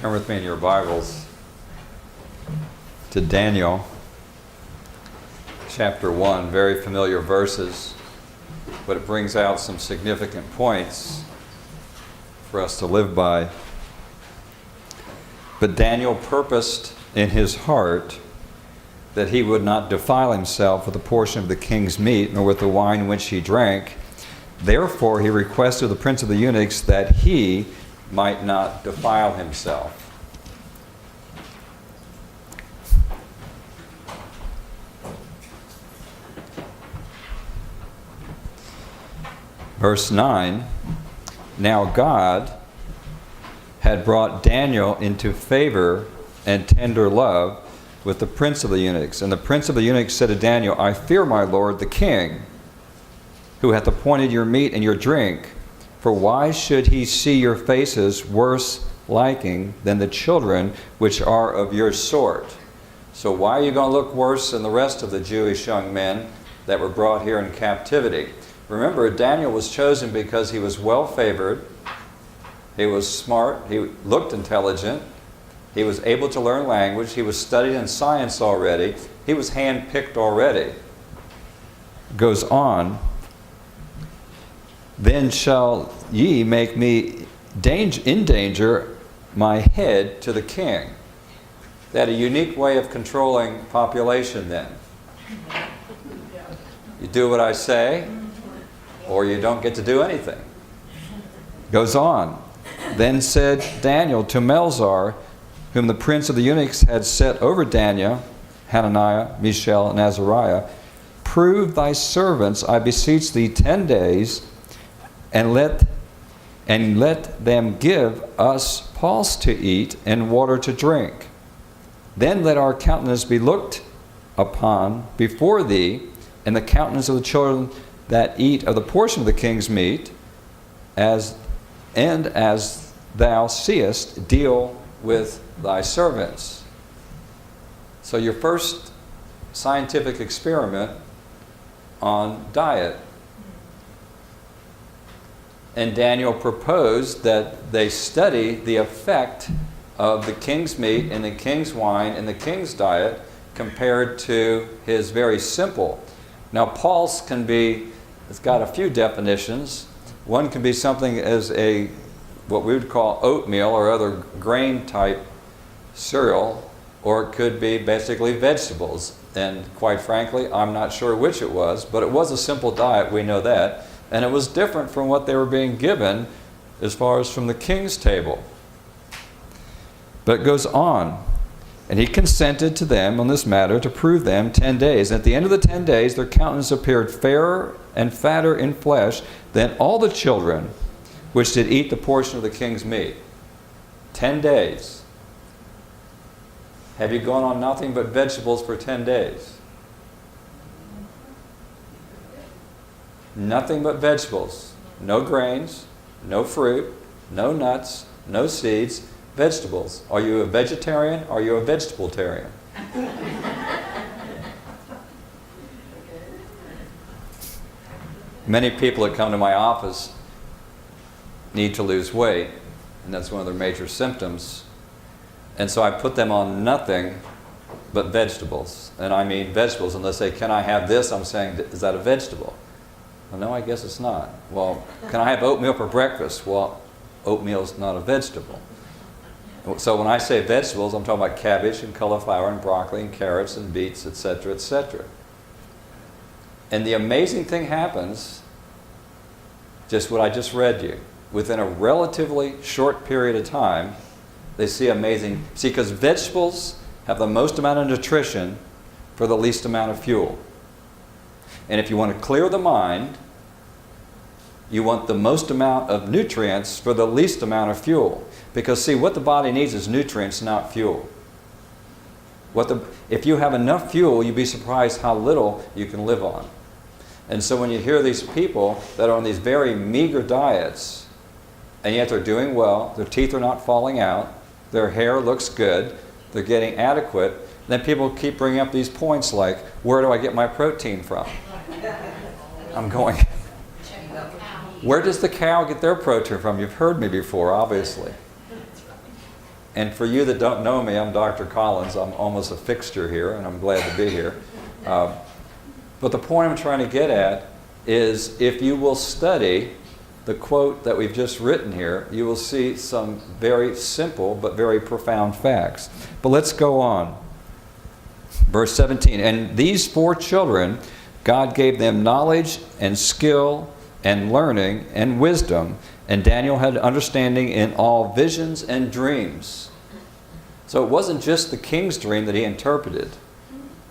Turn with me in your Bibles to Daniel chapter 1. Very familiar verses, but it brings out some significant points for us to live by. But Daniel purposed in his heart that he would not defile himself with a portion of the king's meat, nor with the wine which he drank. Therefore he requested of the prince of the eunuchs that he might not defile himself. Verse 9, now God had brought Daniel into favor and tender love with the prince of the eunuchs. And the prince of the eunuchs said to Daniel, I fear my lord the king, who hath appointed your meat and your drink. For why should he see your faces worse liking than the children which are of your sort? So why are you going to look worse than the rest of the Jewish young men that were brought here in captivity? Remember, Daniel was chosen because he was well favored, he was smart, he looked intelligent, he was able to learn language, he was studied in science already, he was handpicked already. Goes on, then shall ye make me in danger my head to the king. They had a unique way of controlling population then. You do what I say, or you don't get to do anything. Goes on. Then said Daniel to Melzar, whom the prince of the eunuchs had set over Daniel, Hananiah, Mishael, and Azariah, prove thy servants, I beseech thee, 10 days, and let them give us pulse to eat and water to drink. Then let our countenance be looked upon before thee, and the countenance of the children that eat of the portion of the king's meat, as thou seest, deal with thy servants. So your first scientific experiment on diet. And Daniel proposed that they study the effect of the king's meat and the king's wine and the king's diet compared to his very simple. Now pulse it's got a few definitions. One can be something as what we would call oatmeal or other grain type cereal, or it could be basically vegetables. And quite frankly, I'm not sure which it was, but it was a simple diet, we know that. And it was different from what they were being given as far as from the king's table. But it goes on. And he consented to them on this matter to prove them 10 days. And at the end of the 10 days, their countenance appeared fairer and fatter in flesh than all the children which did eat the portion of the king's meat. 10 days. Have you gone on nothing but vegetables for 10 days? Nothing but vegetables. No grains, no fruit, no nuts, no seeds, vegetables. Are you a vegetarian? Or are you a vegetabletarian? Many people that come to my office need to lose weight, and that's one of their major symptoms. And so I put them on nothing but vegetables. And I mean vegetables. And they say, can I have this? I'm saying, is that a vegetable? Well, no, I guess it's not. Well, can I have oatmeal for breakfast? Well, oatmeal's not a vegetable. So when I say vegetables, I'm talking about cabbage and cauliflower and broccoli and carrots and beets, etc., etc. And the amazing thing happens, just what I just read you. Within a relatively short period of time, they see amazing. See, because vegetables have the most amount of nutrition for the least amount of fuel. And if you want to clear the mind, you want the most amount of nutrients for the least amount of fuel. Because see, what the body needs is nutrients, not fuel. If you have enough fuel, you'd be surprised how little you can live on. And so when you hear these people that are on these very meager diets, and yet they're doing well, their teeth are not falling out, their hair looks good, they're getting adequate, then people keep bringing up these points like, where do I get my protein from? I'm going, where does the cow get their protein from? You've heard me before, obviously. And for you that don't know me, I'm Dr. Collins. I'm almost a fixture here, and I'm glad to be here. But the point I'm trying to get at is if you will study the quote that we've just written here, you will see some very simple but very profound facts. But let's go on. Verse 17, and these 4 children, God gave them knowledge and skill and learning and wisdom, and Daniel had understanding in all visions and dreams. So it wasn't just the king's dream that he interpreted.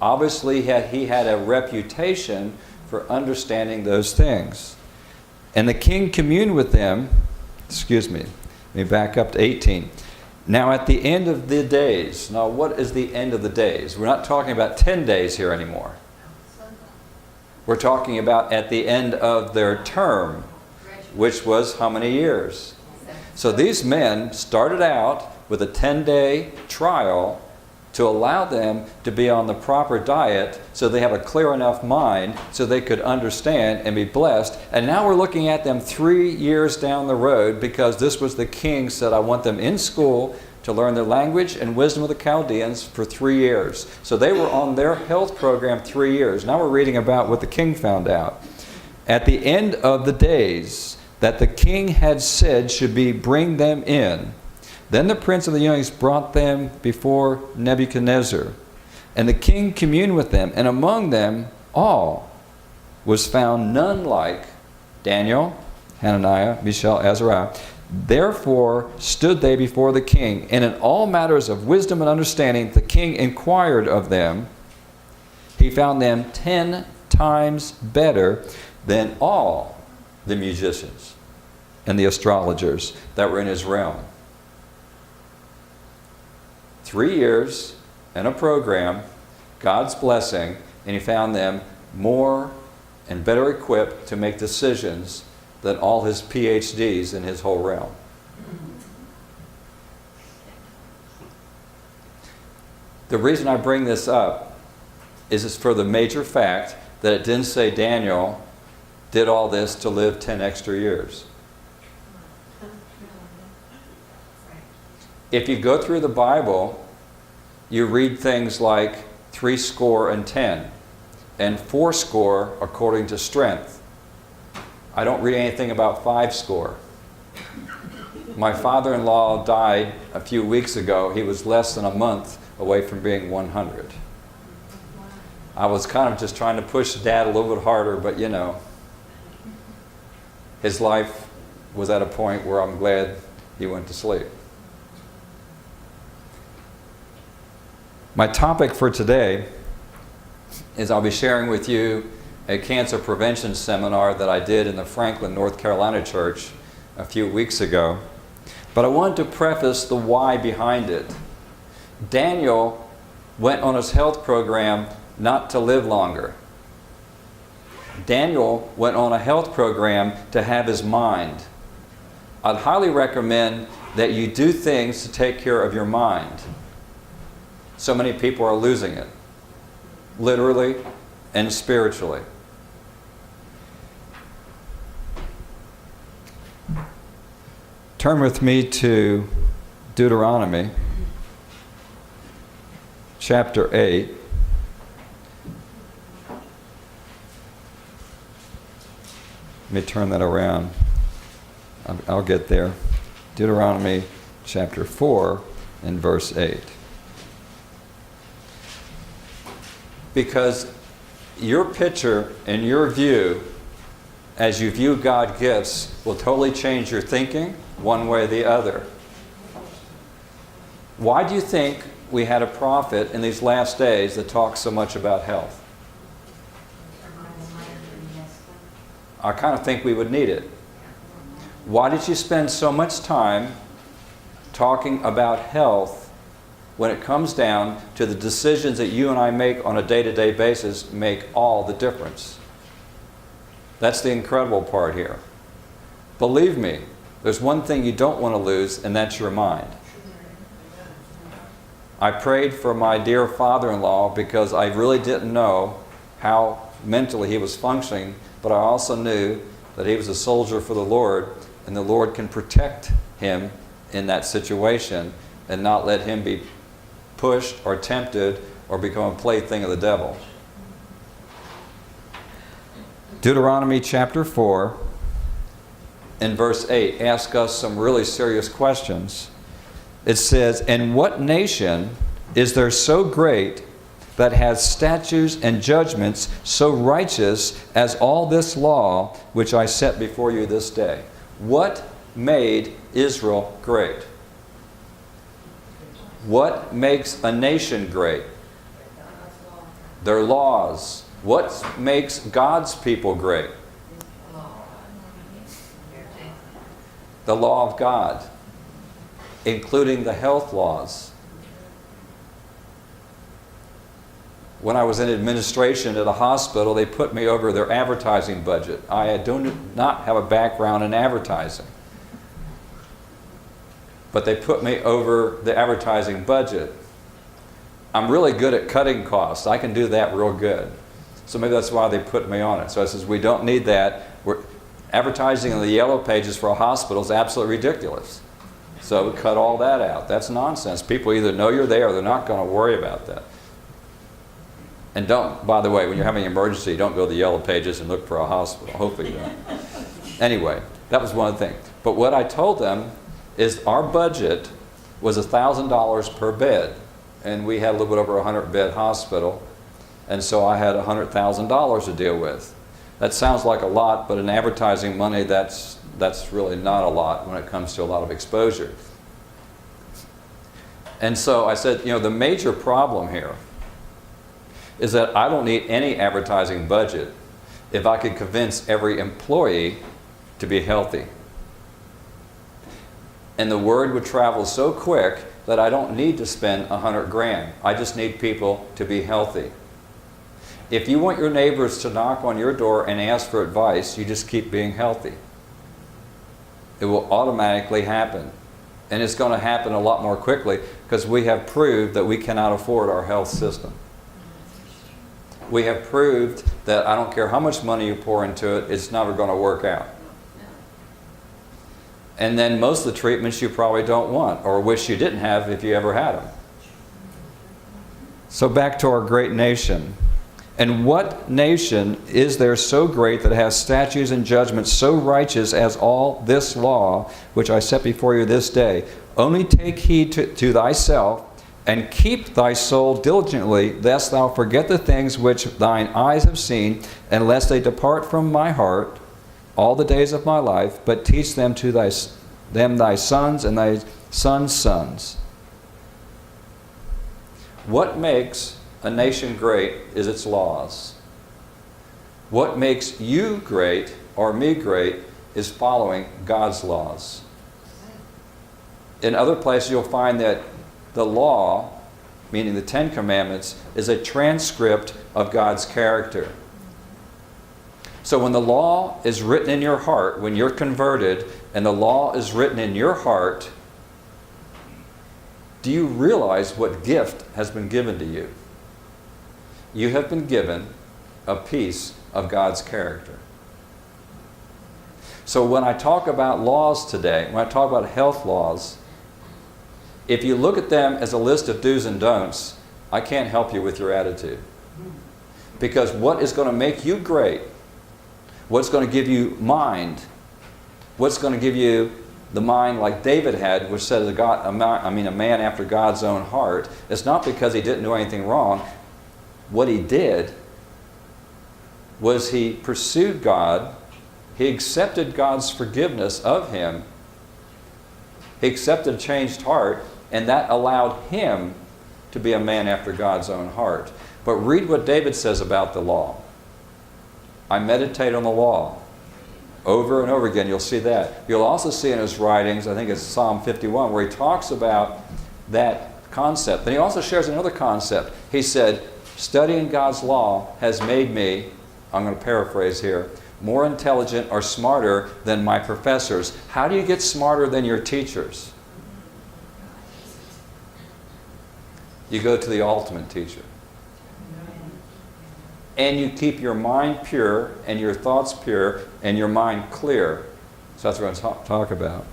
Obviously, he had a reputation for understanding those things. And the king communed with them, let me back up to 18. Now at the end of the days, now what is the end of the days? We're not talking about 10 days here anymore. We're talking about at the end of their term, which was how many years? So these men started out with a 10-day trial to allow them to be on the proper diet so they have a clear enough mind so they could understand and be blessed. And now we're looking at them 3 years down the road because this was the king said, I want them in school to learn the language and wisdom of the Chaldeans for 3 years. So they were on their health program 3 years. Now we're reading about what the king found out. At the end of the days that the king had said should be bring them in, then the prince of the eunuchs brought them before Nebuchadnezzar. And the king communed with them, and among them all was found none like Daniel, Hananiah, Mishael, Azariah. Therefore stood they before the king, and in all matters of wisdom and understanding the king inquired of them. He found them 10 times better than all the musicians and the astrologers that were in his realm. 3 years and a program, God's blessing, and he found them more and better equipped to make decisions than all his PhDs in his whole realm. The reason I bring this up is it's for the major fact that it didn't say Daniel did all this to live 10 extra years. If you go through the Bible, you read things like 70 and 80 according to strength. I don't read anything about 50. My father-in-law died a few weeks ago. He was less than a month away from being 100. I was kind of just trying to push Dad a little bit harder, but you know, his life was at a point where I'm glad he went to sleep. My topic for today is I'll be sharing with you a cancer prevention seminar that I did in the Franklin, North Carolina church a few weeks ago. But I wanted to preface the why behind it. Daniel went on his health program not to live longer. Daniel went on a health program to have his mind. I'd highly recommend that you do things to take care of your mind. So many people are losing it, literally and spiritually. Turn with me to Deuteronomy chapter 8. Let me turn that around. I'll get there. Deuteronomy chapter 4 and verse 8. Because your picture and your view, as you view God's gifts, will totally change your thinking one way or the other. Why do you think we had a prophet in these last days that talks so much about health? I kind of think we would need it. Why did you spend so much time talking about health when it comes down to the decisions that you and I make on a day-to-day basis make all the difference? That's the incredible part here. Believe me, there's one thing you don't want to lose, and that's your mind. I prayed for my dear father-in-law because I really didn't know how mentally he was functioning, but I also knew that he was a soldier for the Lord, and the Lord can protect him in that situation. and not let him be pushed or tempted or become a plaything of the devil. Deuteronomy chapter 4 in verse 8 asks us some really serious questions. It says, "And what nation is there so great that has statutes and judgments so righteous as all this law which I set before you this day?" What made Israel great? What makes a nation great? Their laws. What makes God's people great? The law of God, including the health laws. When I was in administration at a hospital, they put me over their advertising budget. I do not have a background in advertising. But they put me over the advertising budget. I'm really good at cutting costs. I can do that real good. So maybe that's why they put me on it. So I says, we don't need that. Advertising in the yellow pages for a hospital is absolutely ridiculous. So we cut all that out. That's nonsense. People either know you're there or they're not going to worry about that. And don't, by the way, when you're having an emergency, don't go to the yellow pages and look for a hospital. Hopefully you don't. Anyway, that was one thing. But what I told them is our budget was $1,000 per bed. And we had a little bit over a 100-bed hospital. And so I had $100,000 to deal with. That sounds like a lot, but in advertising money, that's really not a lot when it comes to a lot of exposure. And so I said, the major problem here is that I don't need any advertising budget if I could convince every employee to be healthy. And the word would travel so quick that I don't need to spend $100,000. I just need people to be healthy. If you want your neighbors to knock on your door and ask for advice, you just keep being healthy. It will automatically happen. And it's going to happen a lot more quickly because we have proved that we cannot afford our health system. We have proved that I don't care how much money you pour into it, it's never going to work out. And then most of the treatments you probably don't want or wish you didn't have if you ever had them. So back to our great nation. And what nation is there so great that has statutes and judgments so righteous as all this law which I set before you this day? Only take heed to thyself, and keep thy soul diligently, lest thou forget the things which thine eyes have seen, and lest they depart from my heart all the days of my life, but teach them to thy sons and thy sons' sons. What makes a nation great is its laws. What makes you great or me great is following God's laws. In other places you'll find that the law, meaning the Ten Commandments, is a transcript of God's character. So when the law is written in your heart, when you're converted, and the law is written in your heart, do you realize what gift has been given to you? You have been given a piece of God's character. So when I talk about laws today, when I talk about health laws, if you look at them as a list of do's and don'ts, I can't help you with your attitude. Because what is going to make you great, what's going to give you mind, what's going to give you the mind like David had, which said a man after God's own heart, it's not because he didn't do anything wrong. What he did was he pursued God, he accepted God's forgiveness of him, he accepted a changed heart, and that allowed him to be a man after God's own heart. But read what David says about the law. I meditate on the law. Over and over again, you'll see that. You'll also see in his writings, I think it's Psalm 51, where he talks about that concept. And he also shares another concept. He said, studying God's law has made me, I'm going to paraphrase here, more intelligent or smarter than my professors. How do you get smarter than your teachers? You go to the ultimate teacher. And you keep your mind pure and your thoughts pure and your mind clear. So that's what I'm going to talk about.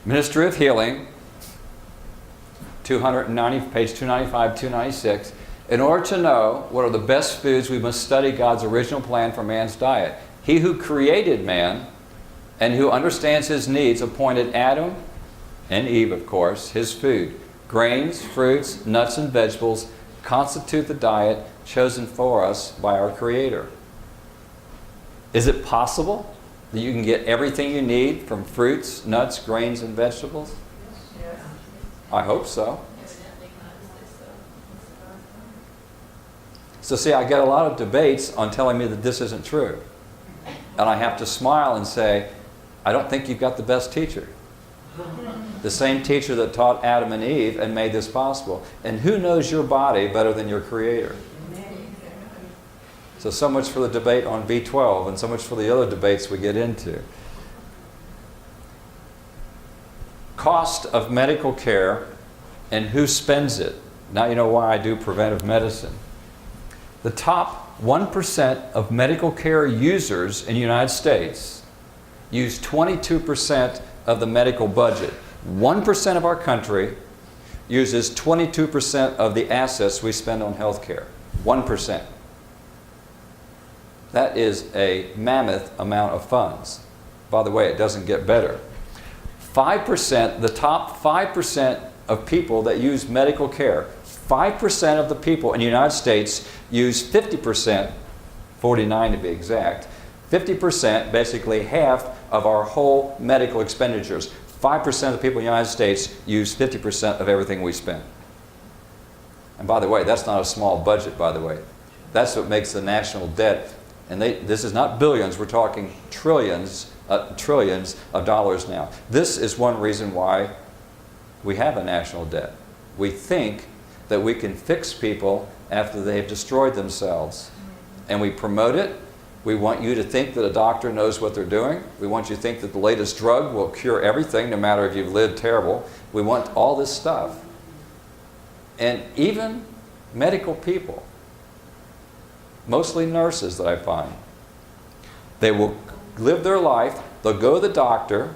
Ministry of Healing, 290, page 295, 296. In order to know what are the best foods, we must study God's original plan for man's diet. He who created man and who understands his needs appointed Adam and Eve, of course, his food. Grains, fruits, nuts, and vegetables constitute the diet chosen for us by our Creator. Is it possible that you can get everything you need from fruits, nuts, grains, and vegetables? Yes. I hope so. So see, I get a lot of debates on telling me that this isn't true. And I have to smile and say, I don't think you've got the best teacher. The same teacher that taught Adam and Eve and made this possible. And who knows your body better than your Creator? So much for the debate on B12 and so much for the other debates we get into. Cost of medical care and who spends it. Now you know why I do preventive medicine. The top 1% of medical care users in the United States use 22% of the medical budget. 1% of our country uses 22% of the assets we spend on health care. 1%. That is a mammoth amount of funds. By the way, it doesn't get better. 5%, the top 5% of people that use medical care, 5% of the people in the United States use 50%, 49 to be exact, 50%, basically half of our whole medical expenditures. 5% of the people in the United States use 50% of everything we spend. And by the way, that's not a small budget, by the way. That's what makes the national debt, and this is not billions, we're talking trillions of dollars now. This is one reason why we have a national debt. We think that we can fix people after they've destroyed themselves. And we promote it. We want you to think that a doctor knows what they're doing. We want you to think that the latest drug will cure everything, no matter if you've lived terrible. We want all this stuff. And even medical people, mostly nurses that I find, they will live their life, they'll go to the doctor,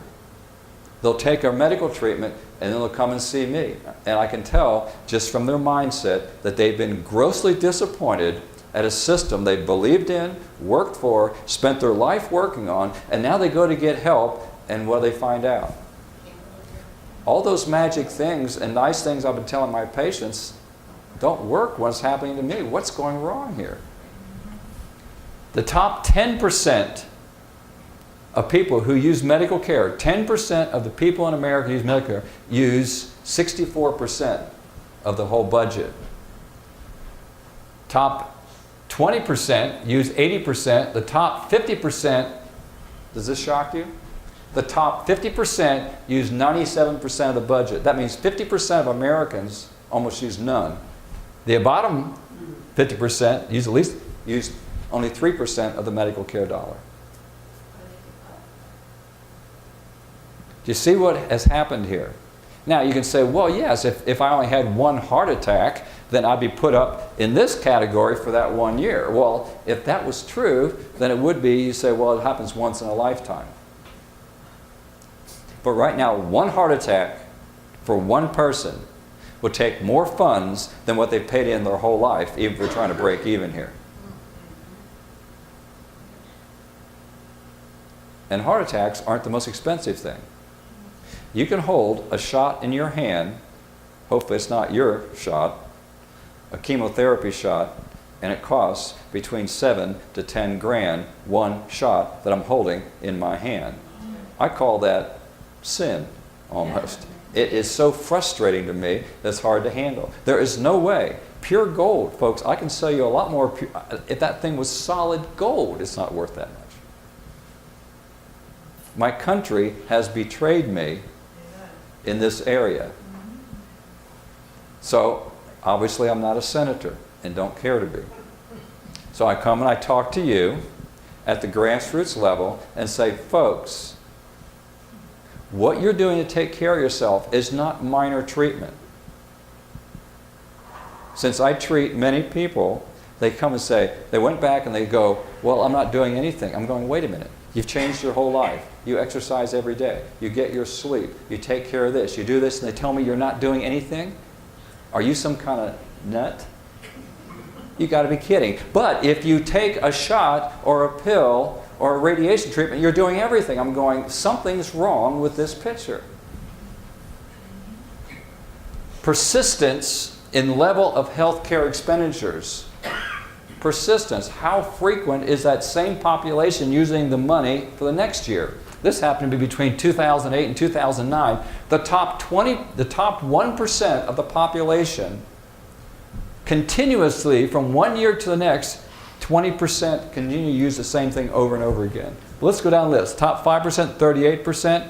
they'll take our medical treatment, and then they'll come and see me. And I can tell just from their mindset that they've been grossly disappointed at a system they believed in, worked for, spent their life working on, and now they go to get help, and what do they find out? All those magic things and nice things I've been telling my patients don't work when it's happening to me. What's going wrong here? The top 10% of people who use medical care, 10% of the people in America who use medical care, use 64% of the whole budget. Top 20% use 80%. The top 50%, does this shock you? The top 50% use 97% of the budget. That means 50% of Americans almost use none. The bottom 50% use only 3% of the medical care dollar. Do you see what has happened here? Now you can say, well, yes, if I only had one heart attack, then I'd be put up in this category for that 1 year. Well, if that was true, then it would be, you say, well, it happens once in a lifetime. But right now, one heart attack for one person would take more funds than what they've paid in their whole life, even if we're trying to break even here. And heart attacks aren't the most expensive thing. You can hold a shot in your hand, hopefully it's not your shot, a chemotherapy shot, and it costs between 7 to 10 grand, one shot that I'm holding in my hand. I call that sin, almost. It is so frustrating to me that it's hard to handle. There is no way. Pure gold, folks, I can sell you a lot more. If that thing was solid gold, it's not worth that much. My country has betrayed me in this area. So, obviously I'm not a senator and don't care to be. So I come and I talk to you at the grassroots level and say, folks, what you're doing to take care of yourself is not minor treatment. Since I treat many people, they come and say, they went back and they go, well, I'm not doing anything. I'm going, wait a minute. You've changed your whole life. You exercise every day. You get your sleep. You take care of this. You do this, and they tell me you're not doing anything? Are you some kind of nut? You got to be kidding. But if you take a shot or a pill or a radiation treatment, you're doing everything. I'm going, something's wrong with this picture. Persistence in level of healthcare expenditures. Persistence. How frequent is that same population using the money for the next year? This happened to be between 2008 and 2009. The top 1% of the population continuously, from one year to the next, 20% continue to use the same thing over and over again. Let's go down the list. Top 5%, 38%.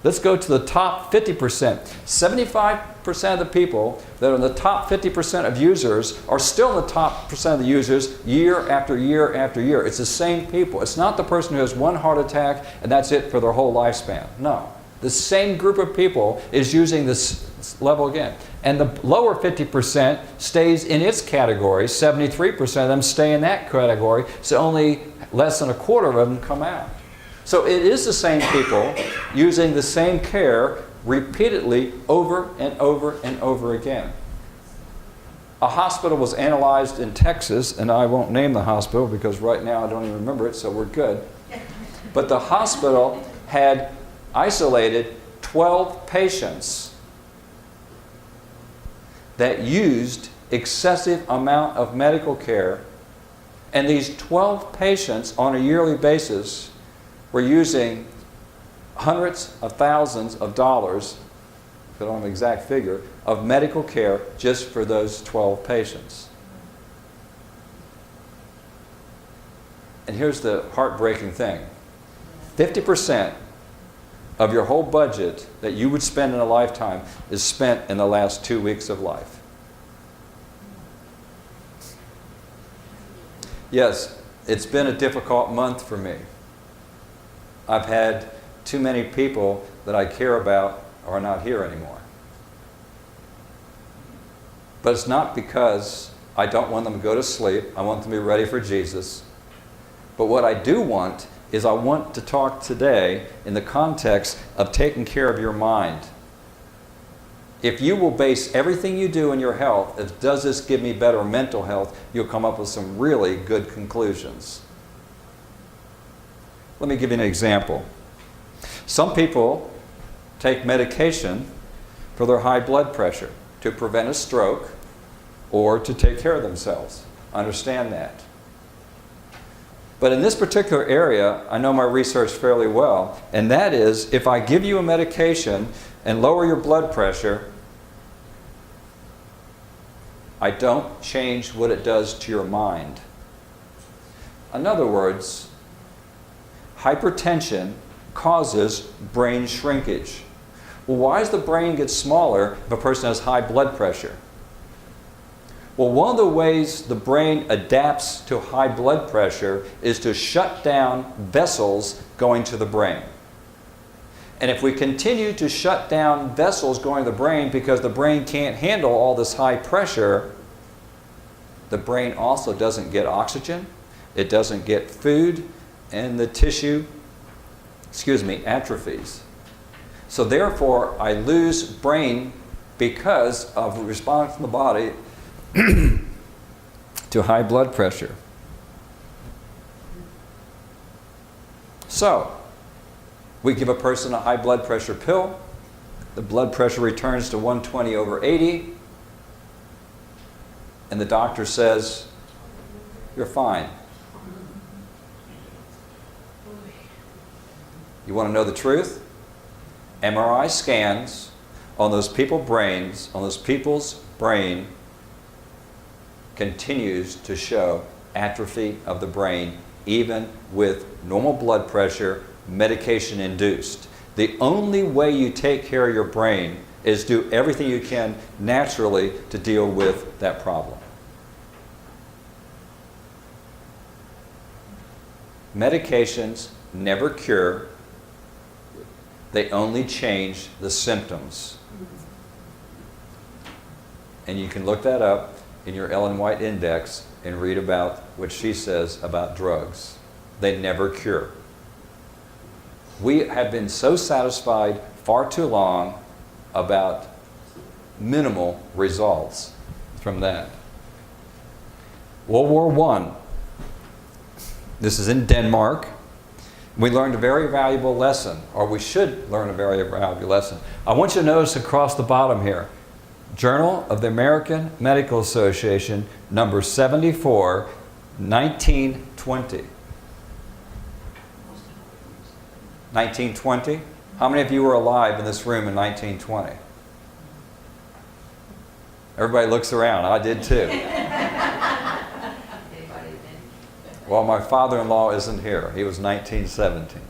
Let's go to the top 50%. 75% of the people that are in the top 50% of users are still in the top percent of the users year after year after year. It's the same people. It's not the person who has one heart attack and that's it for their whole lifespan. No. The same group of people is using this level again. And the lower 50% stays in its category. 73% of them stay in that category. So only less than a quarter of them come out. So it is the same people using the same care repeatedly over and over and over again. A hospital was analyzed in Texas, and I won't name the hospital because right now I don't even remember it, so we're good. But the hospital had isolated 12 patients that used excessive amount of medical care, and these 12 patients on a yearly basis were using hundreds of thousands of dollars, if I don't have an exact figure, of medical care just for those 12 patients. And here's the heartbreaking thing. 50% of your whole budget that you would spend in a lifetime is spent in the last 2 weeks of life. Yes, it's been a difficult month for me. I've had too many people that I care about are not here anymore. But it's not because I don't want them to go to sleep. I want them to be ready for Jesus. But what I do want is I want to talk today in the context of taking care of your mind. If you will base everything you do in your health, if does this give me better mental health, you'll come up with some really good conclusions. Let me give you an example. Some people take medication for their high blood pressure to prevent a stroke or to take care of themselves. Understand that. But in this particular area, I know my research fairly well, and that is if I give you a medication and lower your blood pressure, I don't change what it does to your mind. In other words, hypertension causes brain shrinkage. Well, why does the brain get smaller if a person has high blood pressure? Well, one of the ways the brain adapts to high blood pressure is to shut down vessels going to the brain. And if we continue to shut down vessels going to the brain because the brain can't handle all this high pressure, the brain also doesn't get oxygen, it doesn't get food, and the tissue, atrophies. So therefore, I lose brain because of the response from the body to high blood pressure. So, we give a person a high blood pressure pill, the blood pressure returns to 120 over 80, and the doctor says, you're fine. You want to know the truth? MRI scans on those people's brain continues to show atrophy of the brain even with normal blood pressure, medication induced. The only way you take care of your brain is do everything you can naturally to deal with that problem. Medications never cure. They only change the symptoms. And you can look that up in your Ellen White Index and read about what she says about drugs. They never cure. We have been so satisfied far too long about minimal results from that. World War I. This is in Denmark. We learned a very valuable lesson, or we should learn a very valuable lesson. I want you to notice across the bottom here, Journal of the American Medical Association, number 74, 1920. 1920? How many of you were alive in this room in 1920? Everybody looks around. I did too. Well, my father-in-law isn't here. He was 1917.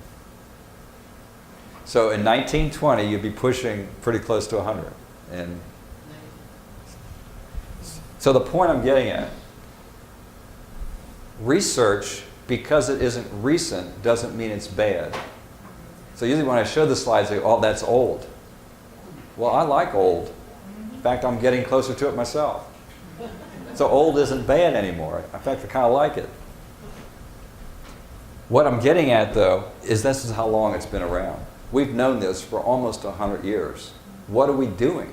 So in 1920, you'd be pushing pretty close to 100. And so the point I'm getting at, research, because it isn't recent, doesn't mean it's bad. So usually when I show the slides, they go, oh, that's old. Well, I like old. In fact, I'm getting closer to it myself. So old isn't bad anymore. In fact, I kind of like it. What I'm getting at, though, is this is how long it's been around. We've known this for almost 100 years. What are we doing?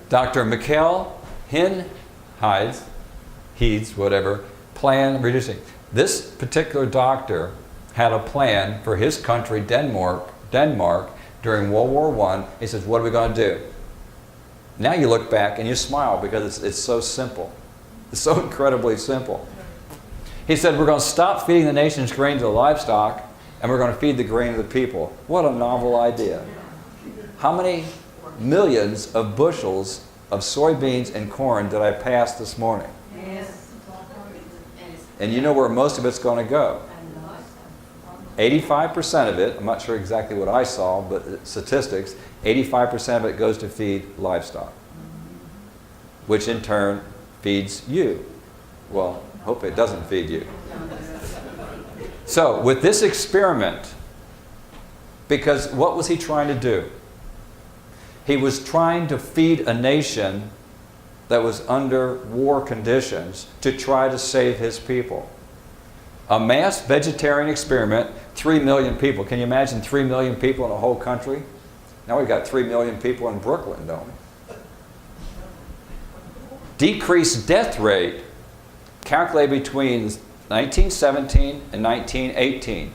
Dr. Mikhail Heeds, whatever, plan reducing. This particular doctor had a plan for his country, Denmark, during World War I. He says, what are we going to do? Now you look back and you smile because it's so simple. It's so incredibly simple. He said, we're going to stop feeding the nation's grain to the livestock, and we're going to feed the grain to the people. What a novel idea. How many millions of bushels of soybeans and corn did I pass this morning? And you know where most of it's going to go. 85% of it, I'm not sure exactly what I saw, but statistics, 85% of it goes to feed livestock, which in turn feeds you. Well, hopefully it doesn't feed you. So with this experiment, because what was he trying to do? He was trying to feed a nation that was under war conditions to try to save his people. A mass vegetarian experiment, 3 million people. Can you imagine 3 million people in a whole country? Now we've got 3 million people in Brooklyn, don't we? Decreased death rate calculated between 1917 and 1918.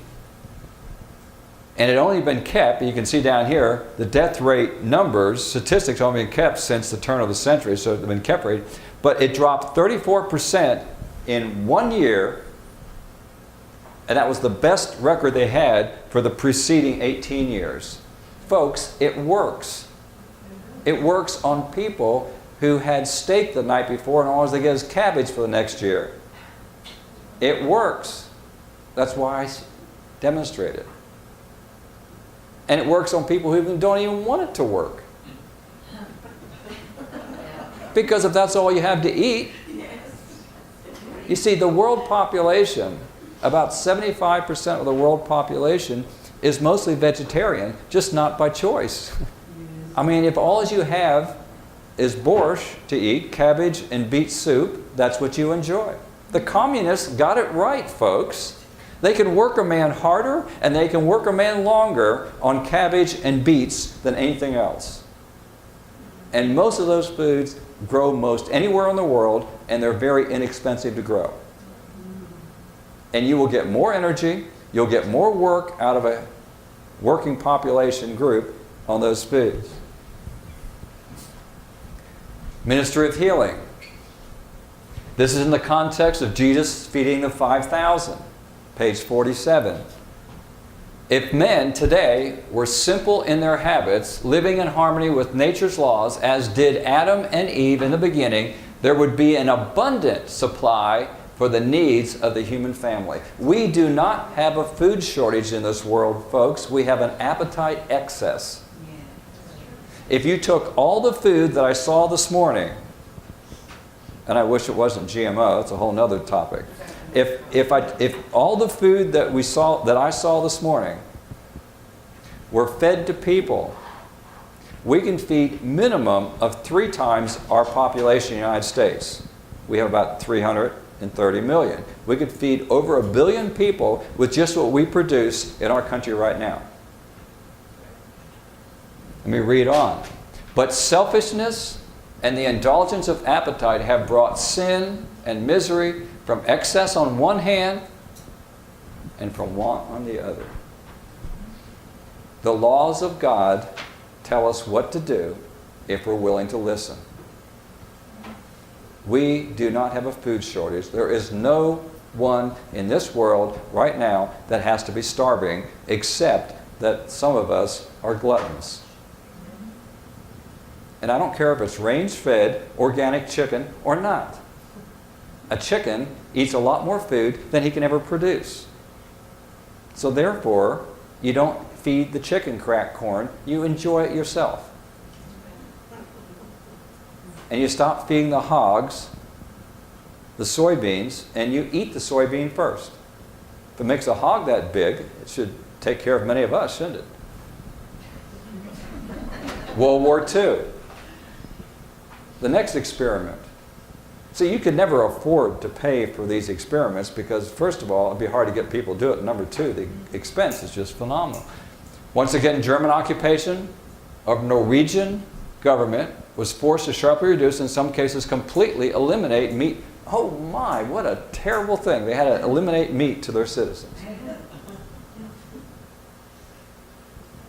And it only been kept, you can see down here, the death rate numbers, statistics only been kept since the turn of the century, so they've been kept rate, but it dropped 34% in 1 year, and that was the best record they had for the preceding 18 years. Folks, it works. It works on people who had steak the night before and all they get is cabbage for the next year. It works. That's why I demonstrate it. And it works on people who don't even want it to work. Because if that's all you have to eat, you see, the world population, about 75% of the world population is mostly vegetarian, just not by choice. I mean, if all you have is borscht to eat, cabbage and beet soup, that's what you enjoy. The communists got it right, folks. They can work a man harder and they can work a man longer on cabbage and beets than anything else. And most of those foods grow most anywhere in the world, and they're very inexpensive to grow. And you will get more energy, you'll get more work out of a working population group on those foods. Ministry of healing. This is in the context of Jesus feeding the 5,000. Page 47. If men today were simple in their habits, living in harmony with nature's laws, as did Adam and Eve in the beginning, there would be an abundant supply for the needs of the human family. We do not have a food shortage in this world, folks. We have an appetite excess. If you took all the food that I saw this morning, and I wish it wasn't GMO, it's a whole other topic. If all the food that I saw this morning were fed to people, we can feed minimum of 3 times our population in the United States. We have about 300 230 million. We could feed over 1 billion people with just what we produce in our country right now. Let me read on. But selfishness and the indulgence of appetite have brought sin and misery from excess on one hand and from want on the other. The laws of God tell us what to do if we're willing to listen. We do not have a food shortage. There is no one in this world right now that has to be starving, except that some of us are gluttons. And I don't care if it's range-fed, organic chicken or not. A chicken eats a lot more food than he can ever produce. So therefore, you don't feed the chicken cracked corn, you enjoy it yourself. And you stop feeding the hogs the soybeans, and you eat the soybean first. If it makes a hog that big, it should take care of many of us, shouldn't it? World War II. The next experiment. See, you could never afford to pay for these experiments because, first of all, it'd be hard to get people to do it. Number two, the expense is just phenomenal. Once again, German occupation of Norwegian government was forced to sharply reduce, in some cases completely eliminate meat. Oh my, what a terrible thing. They had to eliminate meat to their citizens.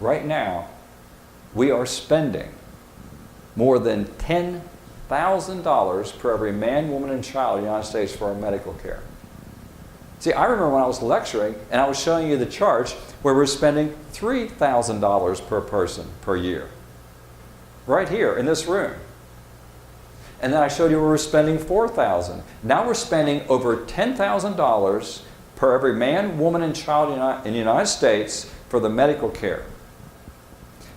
Right now, we are spending more than $10,000 per every man, woman, and child in the United States for our medical care. See, I remember when I was lecturing and I was showing you the charts where we're spending $3,000 per person per year. Right here in this room. And then I showed you where we're spending $4,000. Now we're spending over $10,000 per every man, woman, and child in the United States for the medical care.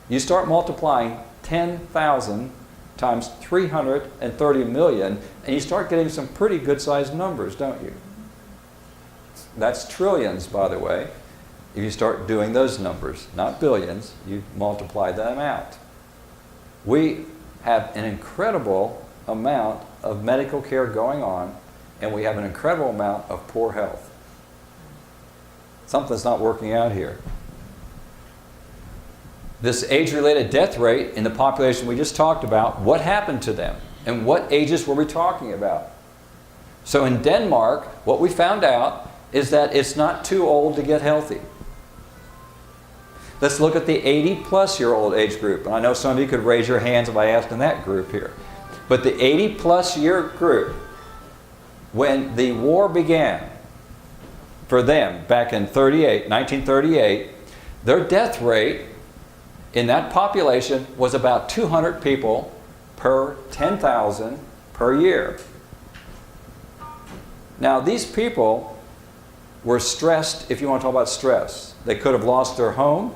You start multiplying 10,000 times 330 million, and you start getting some pretty good-sized numbers, don't you? That's trillions, by the way. If you start doing those numbers, not billions, you multiply them out. We have an incredible amount of medical care going on, and we have an incredible amount of poor health. Something's not working out here. This age-related death rate in the population we just talked about, what happened to them? And what ages were we talking about? So in Denmark, what we found out is that it's not too old to get healthy. Let's look at the 80-plus-year-old age group. And I know some of you could raise your hands if I asked in that group here. But the 80-plus-year group, when the war began for them back in 1938, their death rate in that population was about 200 people per 10,000 per year. Now, these people were stressed, if you want to talk about stress. They could have lost their home.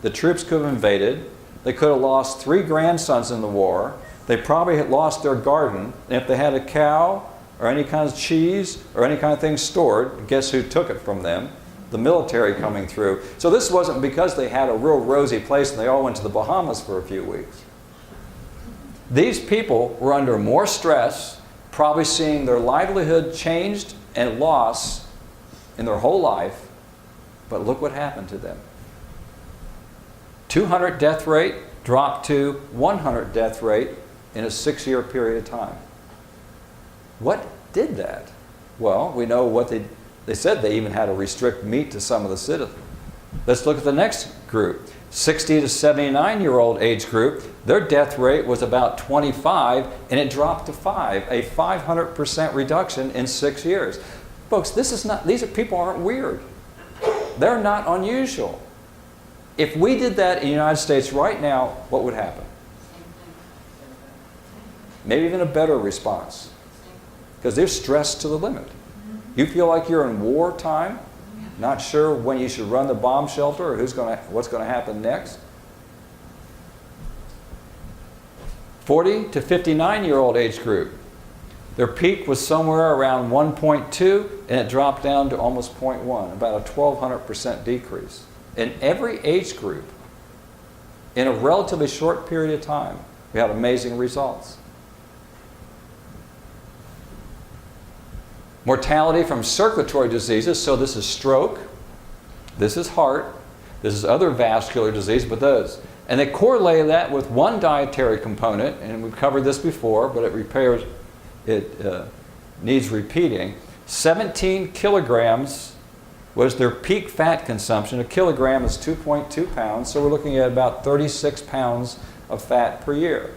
The troops could have invaded. They could have lost 3 grandsons in the war. They probably had lost their garden. And if they had a cow or any kind of cheese or any kind of thing stored, guess who took it from them? The military coming through. So this wasn't because they had a real rosy place and they all went to the Bahamas for a few weeks. These people were under more stress, probably seeing their livelihood changed and lost in their whole life. But look what happened to them. 200 death rate dropped to 100 death rate in a 6-year period of time. What did that? Well, we know what they said they even had to restrict meat to some of the citizens. Let's look at the next group. 60 to 79-year-old age group, their death rate was about 25 and it dropped to 5, a 500% reduction in 6 years. Folks, these people aren't weird. They're not unusual. If we did that in the United States right now, what would happen? Maybe even a better response. Because they're stressed to the limit. You feel like you're in wartime, not sure when you should run the bomb shelter or what's going to happen next. 40 to 59-year-old age group. Their peak was somewhere around 1.2 and it dropped down to almost 0.1, about a 1,200% decrease. In every age group, in a relatively short period of time, we had amazing results. Mortality from circulatory diseases, so this is stroke, this is heart, this is other vascular disease, but those. And they correlate that with one dietary component, and we've covered this before, but it needs repeating. 17 kilograms was their peak fat consumption. A kilogram is 2.2 pounds, so we're looking at about 36 pounds of fat per year.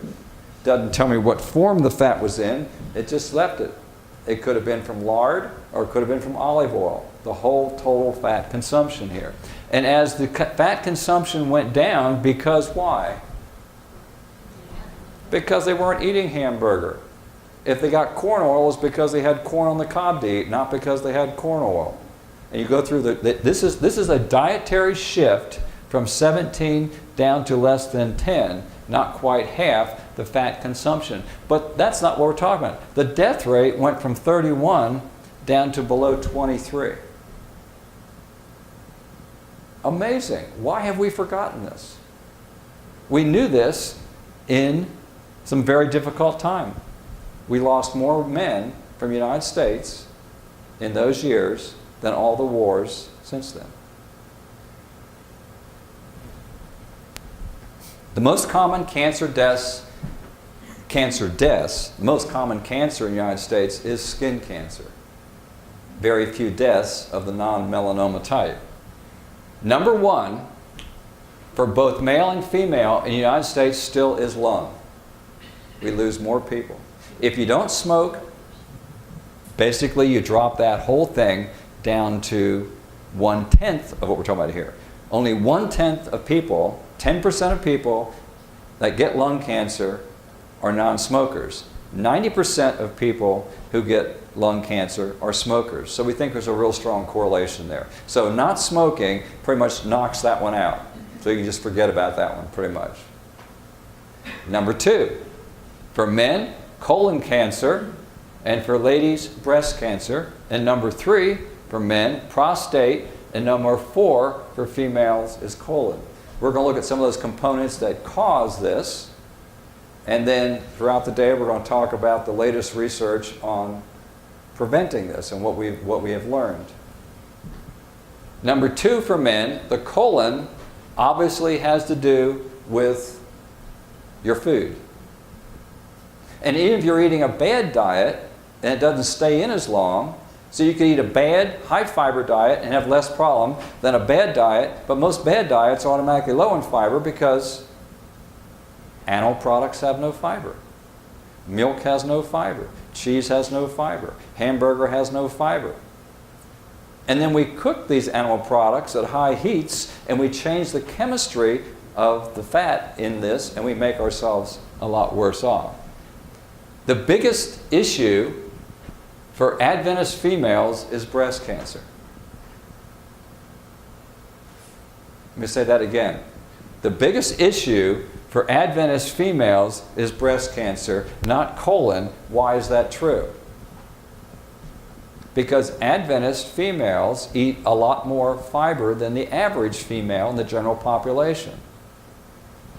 Doesn't tell me what form the fat was in, it just left it. It could have been from lard or it could have been from olive oil, the whole total fat consumption here. And as the fat consumption went down, because why? Because they weren't eating hamburger. If they got corn oil, it's because they had corn on the cob to eat, not because they had corn oil. And you go through this is a dietary shift from 17 down to less than 10, not quite half the fat consumption. But that's not what we're talking about. The death rate went from 31 down to below 23. Amazing. Why have we forgotten this? We knew this in some very difficult time. We lost more men from the United States in those years than all the wars since then. The most common cancer deaths, the most common cancer in the United States is skin cancer. Very few deaths of the non-melanoma type. Number one, for both male and female in the United States still is lung. We lose more people. If you don't smoke, basically you drop that whole thing down to 1/10 of what we're talking about here. Only 1/10 of people, 10% of people that get lung cancer are non-smokers. 90% of people who get lung cancer are smokers. So we think there's a real strong correlation there. So not smoking pretty much knocks that one out. So you can just forget about that one pretty much. Number two, for men, colon cancer, and for ladies, breast cancer. And number three, for men, prostate, and number four for females is colon. We're going to look at some of those components that cause this, and then throughout the day we're going to talk about the latest research on preventing this and what we have learned. Number two for men, the colon obviously has to do with your food. And even if you're eating a bad diet and it doesn't stay in as long, so you can eat a bad, high-fiber diet and have less problem than a bad diet, but most bad diets are automatically low in fiber because animal products have no fiber. Milk has no fiber. Cheese has no fiber. Hamburger has no fiber. And then we cook these animal products at high heats and we change the chemistry of the fat in this and we make ourselves a lot worse off. The biggest issue for Adventist females is breast cancer. Let me say that again. The biggest issue for Adventist females is breast cancer, not colon. Why is that true? Because Adventist females eat a lot more fiber than the average female in the general population.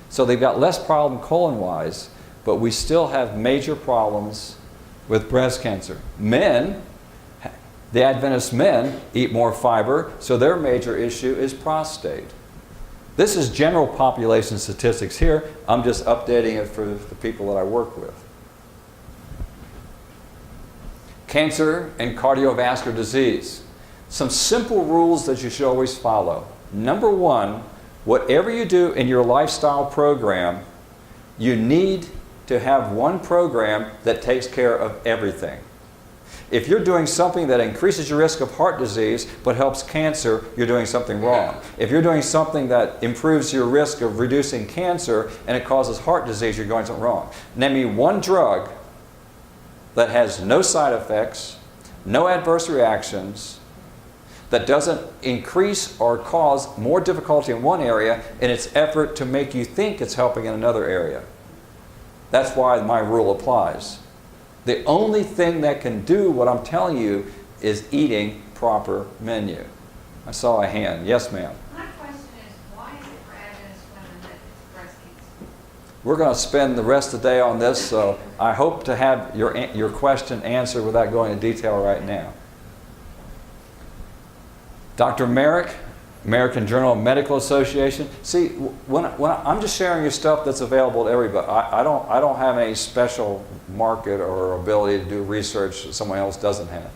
So they've got less problem colon-wise, but we still have major problems with breast cancer. Men, the Adventist men, eat more fiber, so their major issue is prostate. This is general population statistics here. I'm just updating it for the people that I work with. Cancer and cardiovascular disease. Some simple rules that you should always follow. Number one, whatever you do in your lifestyle program, you need to have one program that takes care of everything. If you're doing something that increases your risk of heart disease but helps cancer, you're doing something wrong. If you're doing something that improves your risk of reducing cancer and it causes heart disease, you're doing something wrong. Name me one drug that has no side effects, no adverse reactions, that doesn't increase or cause more difficulty in one area in its effort to make you think it's helping in another area. That's why my rule applies. The only thing that can do what I'm telling you is eating proper menu. I saw a hand. Yes, ma'am. My question is, why is it for Adventist women that it's breast cancer? We're going to spend the rest of the day on this, so I hope to have your question answered without going into detail right now. Dr. Merrick, American Journal of Medical Association. See, when I'm just sharing you stuff that's available to everybody. I don't have any special market or ability to do research that someone else doesn't have.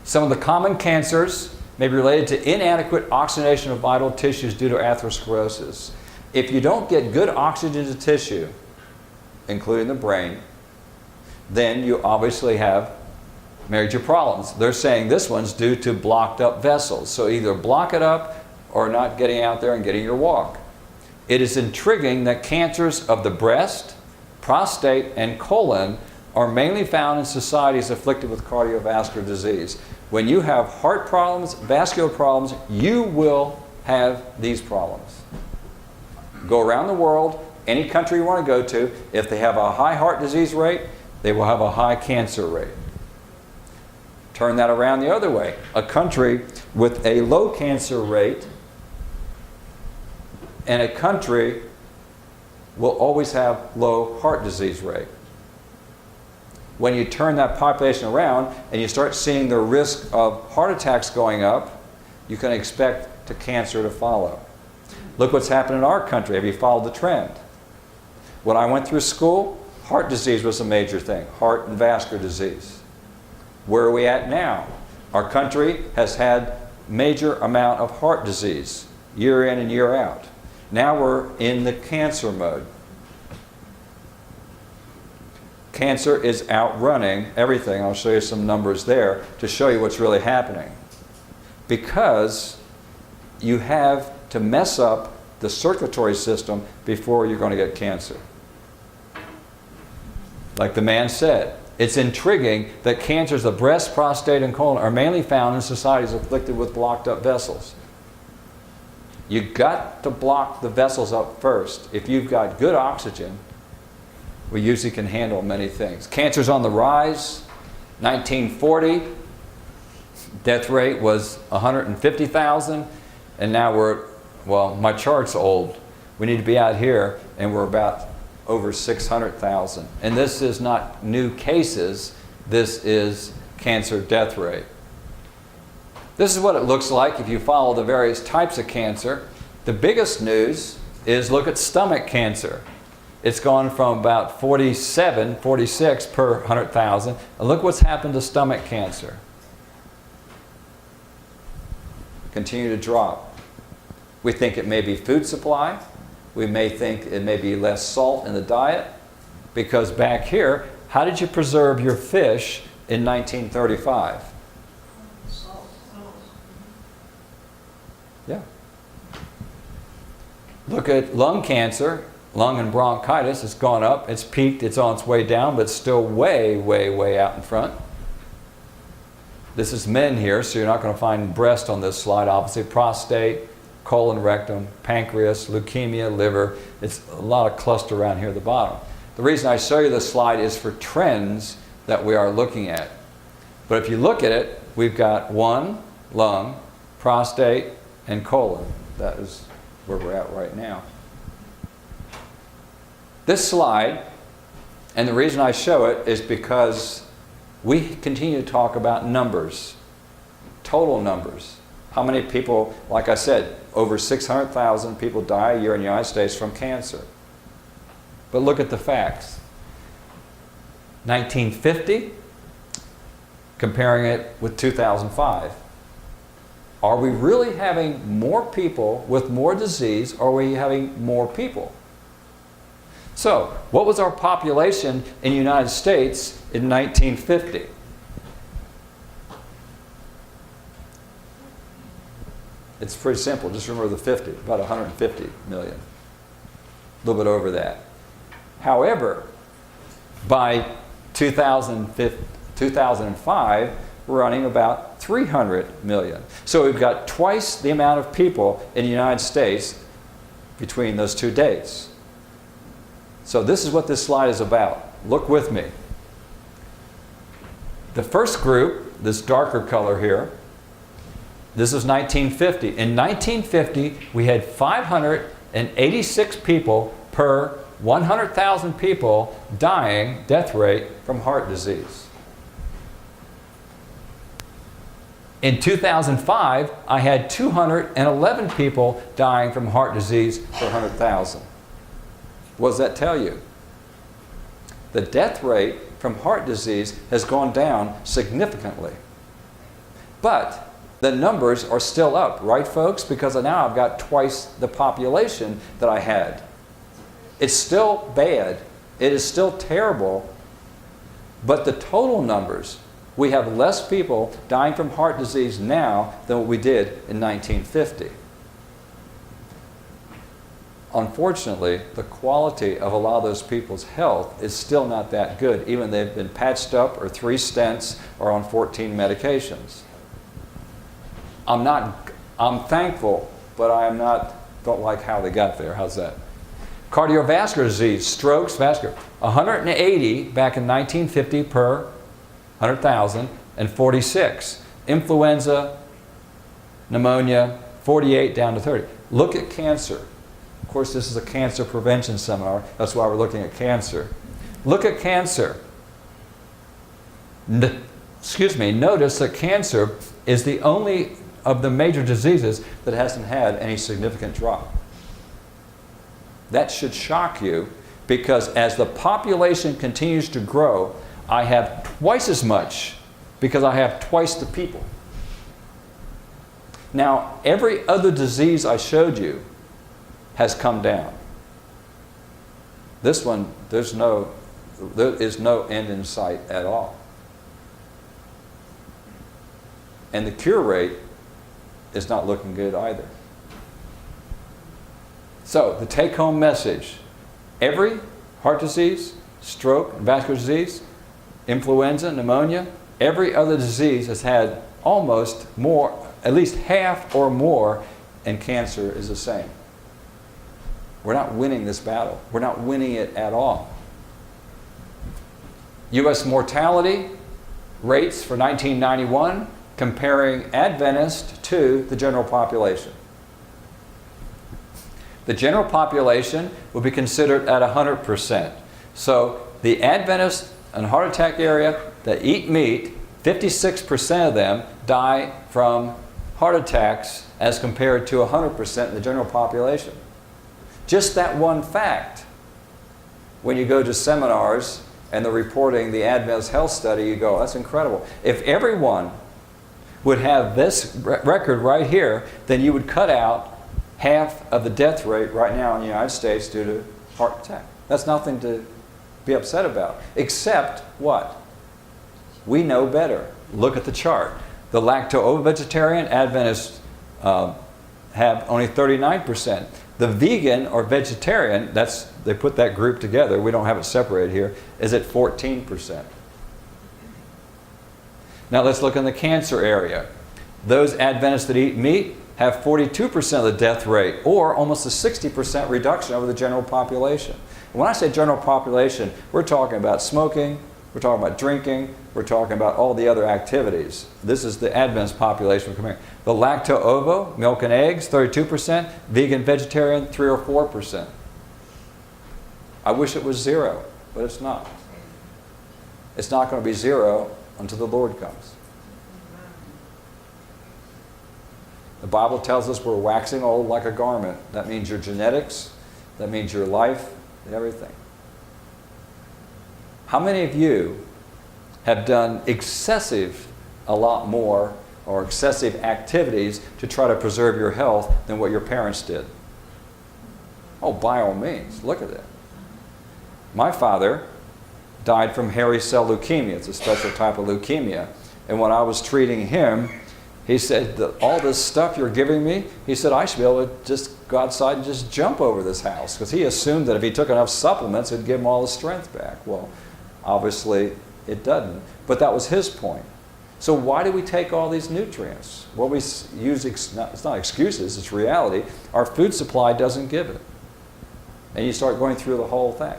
Some of the common cancers may be related to inadequate oxygenation of vital tissues due to atherosclerosis. If you don't get good oxygen to tissue, including the brain, then you obviously have major problems. They're saying this one's due to blocked up vessels. So either block it up or not getting out there and getting your walk. It is intriguing that cancers of the breast, prostate, and colon are mainly found in societies afflicted with cardiovascular disease. When you have heart problems, vascular problems, you will have these problems. Go around the world, any country you want to go to, if they have a high heart disease rate, they will have a high cancer rate. Turn that around the other way. A country with a low cancer rate and a country will always have low heart disease rate. When you turn that population around and you start seeing the risk of heart attacks going up, you can expect the cancer to follow. Look what's happened in our country. Have you followed the trend? When I went through school, heart disease was a major thing, heart and vascular disease. Where are we at now? Our country has had major amount of heart disease year in and year out. Now we're in the cancer mode. Cancer is outrunning everything. I'll show you some numbers there to show you what's really happening. Because you have to mess up the circulatory system before you're going to get cancer. Like the man said, it's intriguing that cancers of breast, prostate, and colon are mainly found in societies afflicted with blocked up vessels. You've got to block the vessels up first. If you've got good oxygen, we usually can handle many things. Cancer's on the rise. 1940, death rate was 150,000, and now we're, well, my chart's old. We need to be out here, and we're about over 600,000. And this is not new cases, this is cancer death rate. This is what it looks like if you follow the various types of cancer. The biggest news is look at stomach cancer. It's gone from about 47, 46 per 100,000. And look what's happened to stomach cancer. Continue to drop. We think it may be food supply. We may think it may be less salt in the diet. Because back here, how did you preserve your fish in 1935? Salt. Yeah. Look at lung cancer. Lung and bronchitis has gone up. It's peaked. It's on its way down, but it's still way, way, way out in front. This is men here, so you're not going to find breast on this slide. Obviously, prostate, colon, rectum, pancreas, leukemia, liver. It's a lot of cluster around here at the bottom. The reason I show you this slide is for trends that we are looking at. But if you look at it, we've got one, lung, prostate, and colon. That is where we're at right now. This slide, and the reason I show it is because we continue to talk about numbers, total numbers. How many people, like I said, over 600,000 people die a year in the United States from cancer. But look at the facts. 1950, comparing it with 2005. Are we really having more people with more disease, or are we having more people? So, what was our population in the United States in 1950? It's pretty simple. Just remember the 50, about 150 million. A little bit over that. However, by 2005, we're running about 300 million. So we've got twice the amount of people in the United States between those two dates. So this is what this slide is about. Look with me. The first group, this darker color here, this is 1950. In 1950, we had 586 people per 100,000 people dying, death rate, from heart disease. In 2005, I had 211 people dying from heart disease per 100,000. What does that tell you? The death rate from heart disease has gone down significantly. But the numbers are still up, right folks? Because now I've got twice the population that I had. It's still bad. It is still terrible. But the total numbers, we have less people dying from heart disease now than what we did in 1950. Unfortunately, the quality of a lot of those people's health is still not that good, even they've been patched up or 3 stents or on 14 medications. I'm thankful, but don't like how they got there. How's that? Cardiovascular disease, strokes, vascular, 180 back in 1950 per 100,000 and 46. Influenza, pneumonia, 48 down to 30. Look at cancer. Of course, this is a cancer prevention seminar. That's why we're looking at cancer. Look at cancer. Notice that cancer is the only of the major diseases that hasn't had any significant drop. That should shock you, because as the population continues to grow, I have twice as much because I have twice the people. Now, every other disease I showed you has come down. This one, there is no end in sight at all. And the cure rate is not looking good either. So, the take-home message: every heart disease, stroke, and vascular disease, influenza, pneumonia, every other disease has had almost more, at least half or more, and cancer is the same. We're not winning this battle. We're not winning it at all. U.S. mortality rates for 1991, comparing Adventist to the general population. The general population will be considered at 100%. So the Adventist and heart attack area that eat meat, 56% of them die from heart attacks as compared to 100% in the general population. Just that one fact. When you go to seminars and they're reporting the Adventist health study, you go, that's incredible. If everyone would have this record right here, then you would cut out half of the death rate right now in the United States due to heart attack. That's nothing to be upset about. Except what? We know better. Look at the chart. The lacto-ovo-vegetarian Adventists have only 39%. The vegan or vegetarian, they put that group together, we don't have it separated here, is at 14%. Now let's look in the cancer area. Those Adventists that eat meat have 42% of the death rate, or almost a 60% reduction over the general population. And when I say general population, we're talking about smoking, we're talking about drinking, we're talking about all the other activities. This is the Adventist population we're comparing. The lacto-ovo, milk and eggs, 32%. Vegan, vegetarian, 3 or 4%. I wish it was 0, but it's not. It's not going to be 0 until the Lord comes. The Bible tells us we're waxing old like a garment. That means your genetics, that means your life, and everything. How many of you have done a lot more, or excessive activities to try to preserve your health than what your parents did? Oh, by all means, look at that. My father died from hairy cell leukemia. It's a special type of leukemia. And when I was treating him, he said, all this stuff you're giving me, he said, I should be able to just go outside and just jump over this house. Because he assumed that if he took enough supplements, it'd give him all his strength back. Well, obviously it doesn't. But that was his point. So why do we take all these nutrients? Well, we use, it's not excuses, it's reality. Our food supply doesn't give it. And you start going through the whole thing.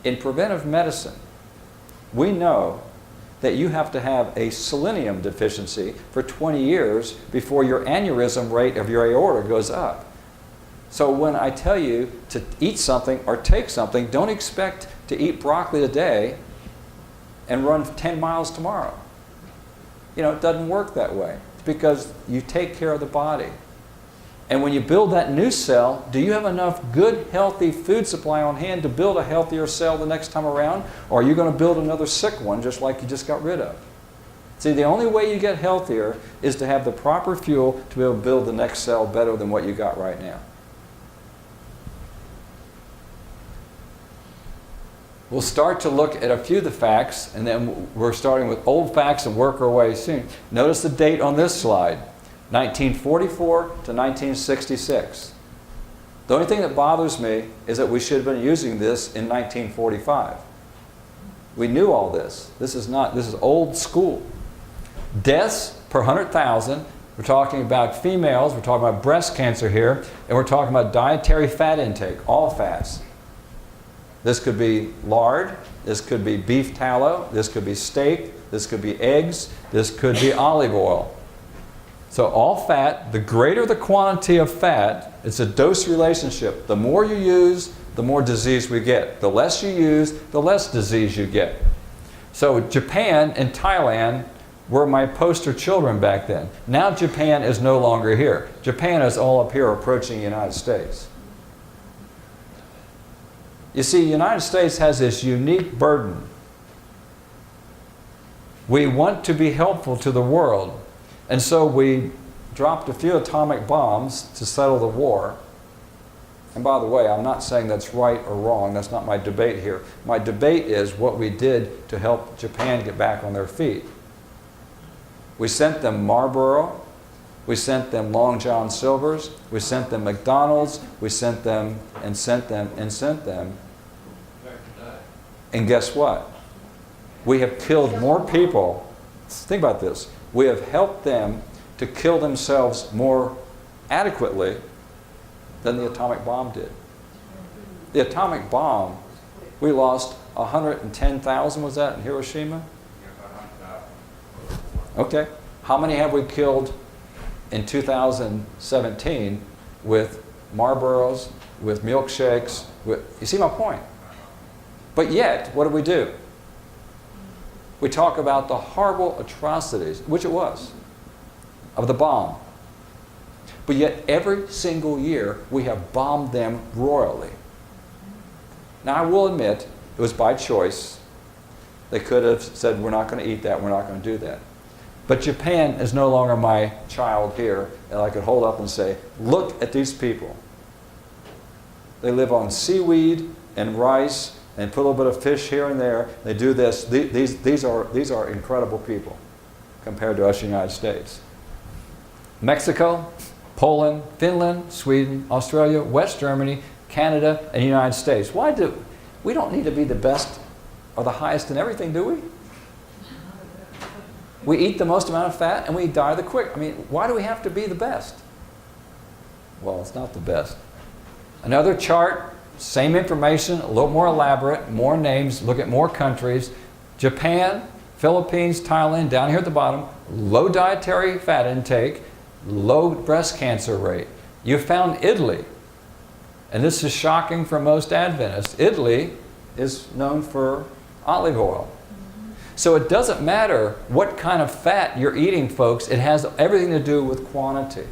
In preventive medicine, we know that you have to have a selenium deficiency for 20 years before your aneurysm rate of your aorta goes up. So when I tell you to eat something or take something, don't expect to eat broccoli today and run 10 miles tomorrow. You know, it doesn't work that way. It's because you take care of the body. And when you build that new cell, do you have enough good, healthy food supply on hand to build a healthier cell the next time around? Or are you going to build another sick one just like you just got rid of? See, the only way you get healthier is to have the proper fuel to be able to build the next cell better than what you got right now. We'll start to look at a few of the facts, and then we're starting with old facts and work our way soon. Notice the date on this slide, 1944 to 1966. The only thing that bothers me is that we should have been using this in 1945. We knew all this. This is old school. Deaths per 100,000. We're talking about females, we're talking about breast cancer here, and we're talking about dietary fat intake, all fats. This could be lard, this could be beef tallow, this could be steak, this could be eggs, this could be olive oil. So all fat, the greater the quantity of fat, it's a dose relationship. The more you use, the more disease we get. The less you use, the less disease you get. So Japan and Thailand were my poster children back then. Now Japan is no longer here. Japan is all up here approaching the United States. You see, the United States has this unique burden. We want to be helpful to the world, and so we dropped a few atomic bombs to settle the war. And by the way, I'm not saying that's right or wrong. That's not my debate here. My debate is what we did to help Japan get back on their feet. We sent them Marlboro. We sent them Long John Silver's. We sent them McDonald's. We sent them and sent them and sent them. And guess what? We have killed more people. Think about this. We have helped them to kill themselves more adequately than the atomic bomb did. The atomic bomb, we lost 110,000, was that in Hiroshima? Okay. How many have we killed in 2017 with Marlboros, with milkshakes? You see my point? But yet, what do? We talk about the horrible atrocities, which it was, of the bomb. But yet, every single year, we have bombed them royally. Now, I will admit, it was by choice. They could have said, we're not going to eat that, we're not going to do that. But Japan is no longer my child here, and I could hold up and say, look at these people. They live on seaweed and rice and put a little bit of fish here and there. They do this. These are incredible people compared to us in the United States. Mexico, Poland, Finland, Sweden, Australia, West Germany, Canada, and the United States. We don't need to be the best or the highest in everything, do we? We eat the most amount of fat and we die the quick. I mean, why do we have to be the best? Well, it's not the best. Another chart, same information, a little more elaborate, more names, look at more countries. Japan, Philippines, Thailand, down here at the bottom, low dietary fat intake, low breast cancer rate. You found Italy, and this is shocking for most Adventists. Italy is known for olive oil. So it doesn't matter what kind of fat you're eating, folks. It has everything to do with quantity.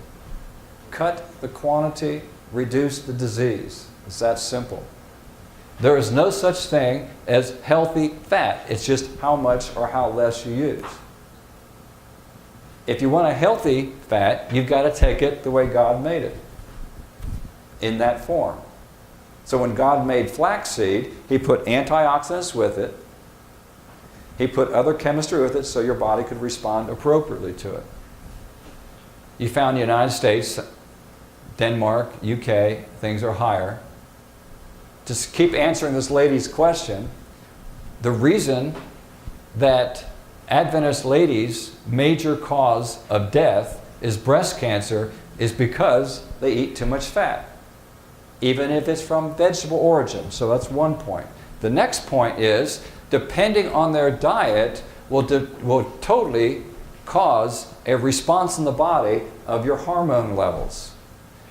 Cut the quantity, reduce the disease. It's that simple. There is no such thing as healthy fat. It's just how much or how less you use. If you want a healthy fat, you've got to take it the way God made it, in that form. So when God made flaxseed, He put antioxidants with it. He put other chemistry with it so your body could respond appropriately to it. You found the United States, Denmark, UK, things are higher. Just keep answering this lady's question. The reason that Adventist ladies' major cause of death is breast cancer is because they eat too much fat, even if it's from vegetable origin. So that's one point. The next point is, depending on their diet, will totally cause a response in the body of your hormone levels.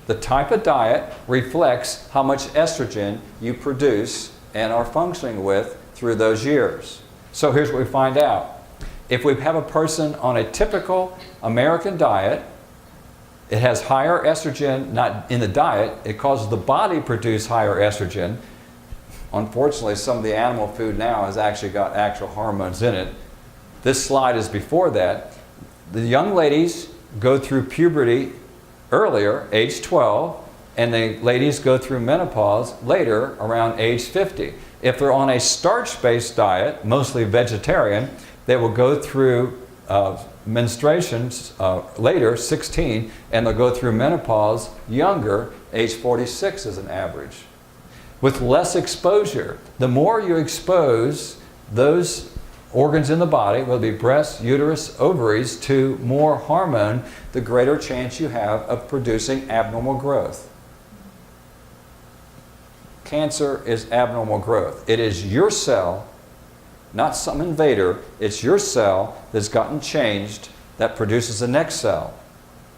The type of diet reflects how much estrogen you produce and are functioning with through those years. So here's what we find out. If we have a person on a typical American diet, it has higher estrogen, not in the diet, it causes the body to produce higher estrogen. Unfortunately, some of the animal food now has actually got actual hormones in it. This slide is before that. The young ladies go through puberty earlier, age 12, and the ladies go through menopause later, around age 50. If they're on a starch-based diet, mostly vegetarian, they will go through menstruations later, 16, and they'll go through menopause younger, age 46 as an average. With less exposure, the more you expose those organs in the body, whether it be breast, uterus, ovaries, to more hormone, the greater chance you have of producing abnormal growth. Cancer is abnormal growth. It is your cell, not some invader, it's your cell that's gotten changed that produces the next cell.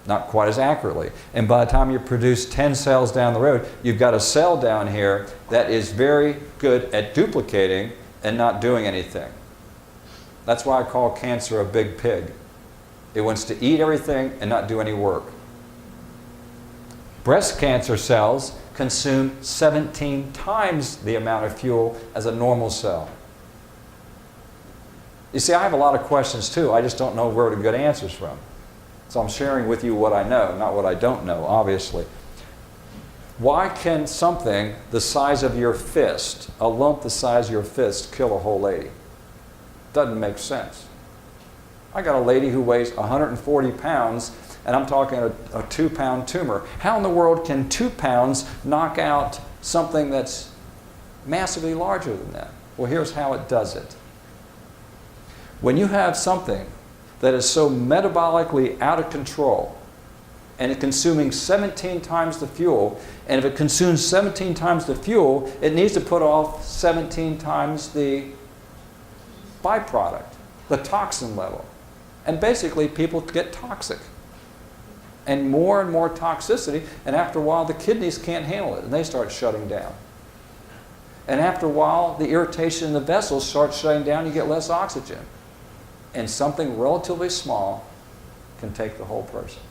Not quite as accurately. And by the time you produce 10 cells down the road, you've got a cell down here that is very good at duplicating and not doing anything. That's why I call cancer a big pig. It wants to eat everything and not do any work. Breast cancer cells consume 17 times the amount of fuel as a normal cell. You see, I have a lot of questions too. I just don't know where to get answers from. So I'm sharing with you what I know, not what I don't know, obviously. Why can something the size of your fist, a lump the size of your fist, kill a whole lady? Doesn't make sense. I got a lady who weighs 140 pounds, and I'm talking a 2-pound tumor. How in the world can 2 pounds knock out something that's massively larger than that? Well, here's how it does it. When you have something that is so metabolically out of control, and it's consuming 17 times the fuel, and if it consumes 17 times the fuel, it needs to put off 17 times the byproduct, the toxin level. And basically, people get toxic. And more toxicity, and after a while, the kidneys can't handle it, and they start shutting down. And after a while, the irritation in the vessels starts shutting down, you get less oxygen. And something relatively small can take the whole person.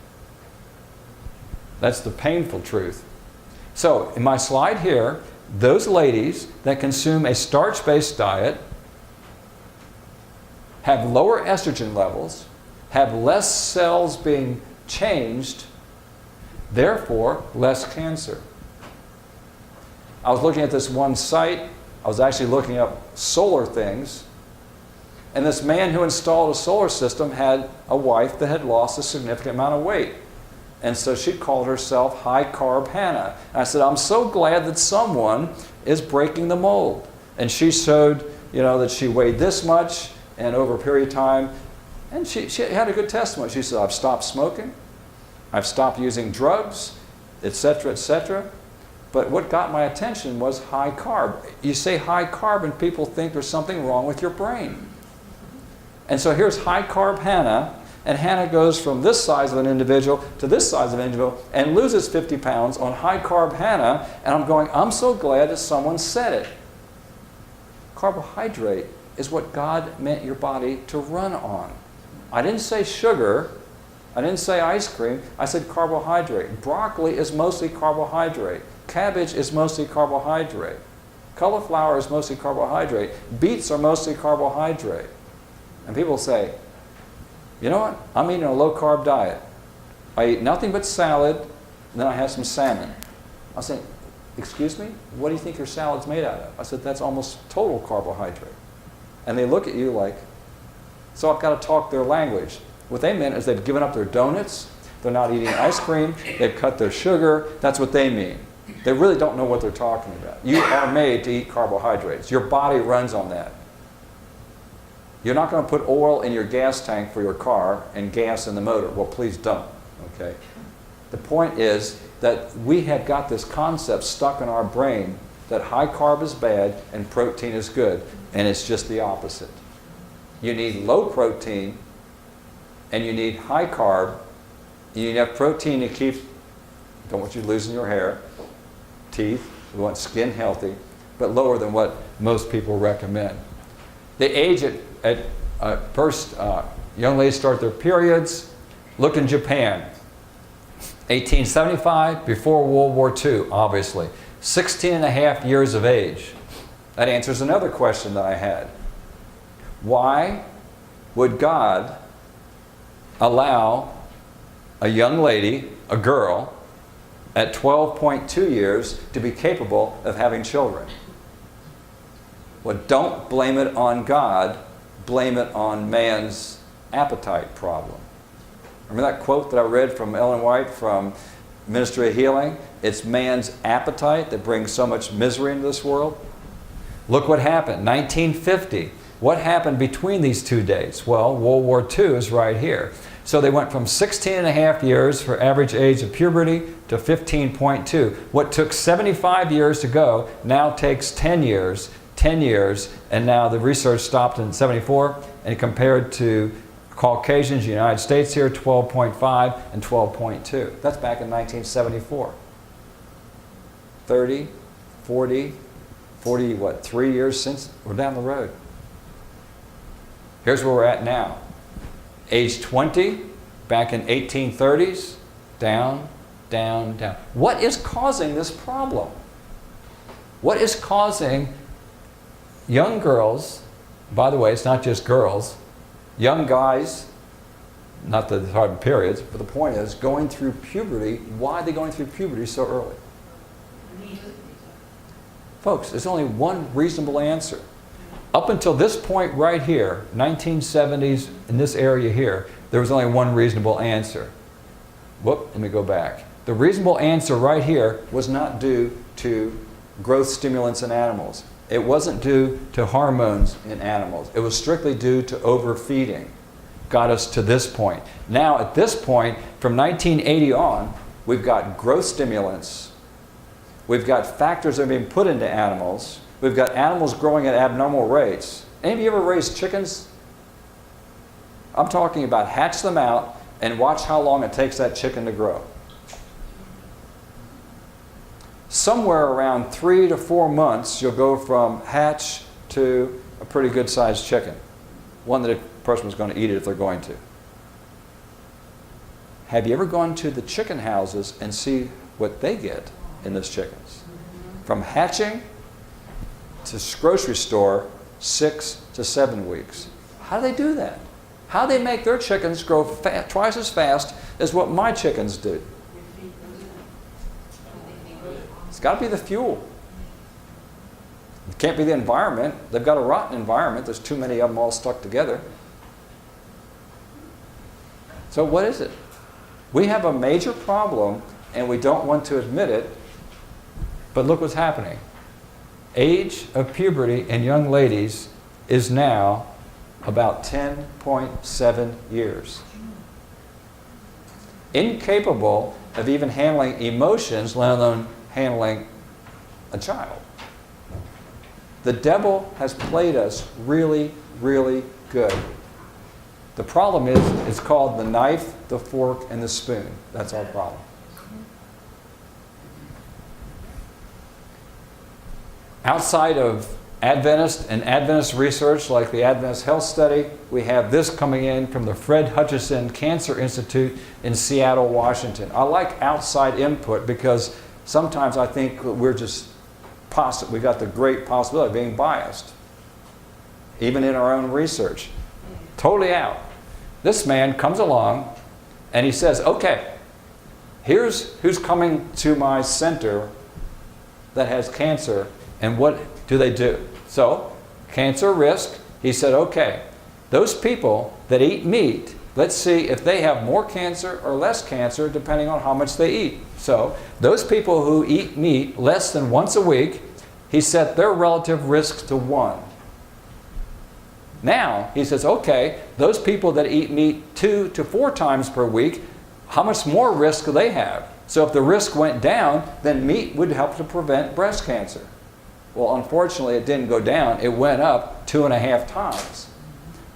That's the painful truth. So, in my slide here, those ladies that consume a starch-based diet have lower estrogen levels, have less cells being changed, therefore less cancer. I was looking at this one site. I was actually looking up solar things. And this man who installed a solar system had a wife that had lost a significant amount of weight. And so she called herself High Carb Hannah. And I said, I'm so glad that someone is breaking the mold. And she showed, that she weighed this much, and over a period of time, and she had a good testimony. She said, I've stopped smoking, I've stopped using drugs, etc., etc. But what got my attention was high carb. You say high carb and people think there's something wrong with your brain. And so here's High Carb Hannah, and Hannah goes from this size of an individual to this size of an individual and loses 50 pounds on High Carb Hannah, and I'm going, I'm so glad that someone said it. Carbohydrate is what God meant your body to run on. I didn't say sugar, I didn't say ice cream, I said carbohydrate. Broccoli is mostly carbohydrate. Cabbage is mostly carbohydrate. Cauliflower is mostly carbohydrate. Beets are mostly carbohydrate. And people say, you know what? I'm eating a low-carb diet. I eat nothing but salad, and then I have some salmon. I say, excuse me? What do you think your salad's made out of? I said, that's almost total carbohydrate. And they look at you like, so I've got to talk their language. What they meant is they've given up their donuts, they're not eating ice cream, they've cut their sugar. That's what they mean. They really don't know what they're talking about. You are made to eat carbohydrates. Your body runs on that. You're not going to put oil in your gas tank for your car and gas in the motor. Well, please don't, okay? The point is that we have got this concept stuck in our brain that high carb is bad and protein is good, and it's just the opposite. You need low protein and you need high carb. You need enough protein to keep Don't want you losing your hair, teeth. We want skin healthy, but lower than what most people recommend. The age at first, young ladies start their periods. Look in Japan. 1875, before World War II, obviously. 16 and a half years of age. That answers another question that I had. Why would God allow a young lady, a girl, at 12.2 years to be capable of having children? Well, don't blame it on God, blame it on man's appetite problem. Remember that quote that I read from Ellen White from Ministry of Healing? It's man's appetite that brings so much misery into this world. Look what happened, 1950. What happened between these two dates? Well, World War II is right here. So they went from 16 and a half years for average age of puberty to 15.2. What took 75 years to go now takes 10 years, and now the research stopped in 74 and compared to Caucasians, United States here, 12.5 and 12.2. That's back in 1974. 30, 40, what, 3 years since? We're down the road. Here's where we're at now. Age 20, back in 1830s, down, down, down. What is causing this problem? What is causing young girls, by the way, it's not just girls, young guys, not the hard periods, but the point is, going through puberty, why are they going through puberty so early? Folks, there's only one reasonable answer. Up until this point right here, 1970s, in this area here, there was only one reasonable answer. Whoop, let me go back. The reasonable answer right here was not due to growth stimulants in animals. It wasn't due to hormones in animals. It was strictly due to overfeeding. Got us to this point. Now, at this point, from 1980 on, we've got growth stimulants. We've got factors that are being put into animals. We've got animals growing at abnormal rates. Any of you ever raised chickens? I'm talking about hatch them out and watch how long it takes that chicken to grow. Somewhere around 3 to 4 months, you'll go from hatch to a pretty good sized chicken. One that a person was going to eat it if they're going to. Have you ever gone to the chicken houses and see what they get in those chickens? From hatching to grocery store, 6 to 7 weeks. How do they do that? How do they make their chickens grow twice as fast as what my chickens do? It's got to be the fuel. It can't be the environment. They've got a rotten environment. There's too many of them all stuck together. So what is it? We have a major problem and we don't want to admit it, but look what's happening. Age of puberty in young ladies is now about 10.7 years. Incapable of even handling emotions, let alone handling a child. The devil has played us really, really good. The problem is, it's called the knife, the fork, and the spoon. That's our problem. Outside of Adventist research, like the Adventist Health Study, we have this coming in from the Fred Hutchinson Cancer Institute in Seattle, Washington. I like outside input because sometimes I think we're just we got the great possibility of being biased, even in our own research. Totally out. This man comes along and he says, okay, here's who's coming to my center that has cancer, and what do they do? So, cancer risk, he said, okay, those people that eat meat, let's see if they have more cancer or less cancer depending on how much they eat. So, those people who eat meat less than once a week, he set their relative risk to 1. Now, he says, okay, those people that eat meat 2 to 4 times per week, how much more risk do they have? So if the risk went down, then meat would help to prevent breast cancer. Well, unfortunately, it didn't go down. It went up 2.5 times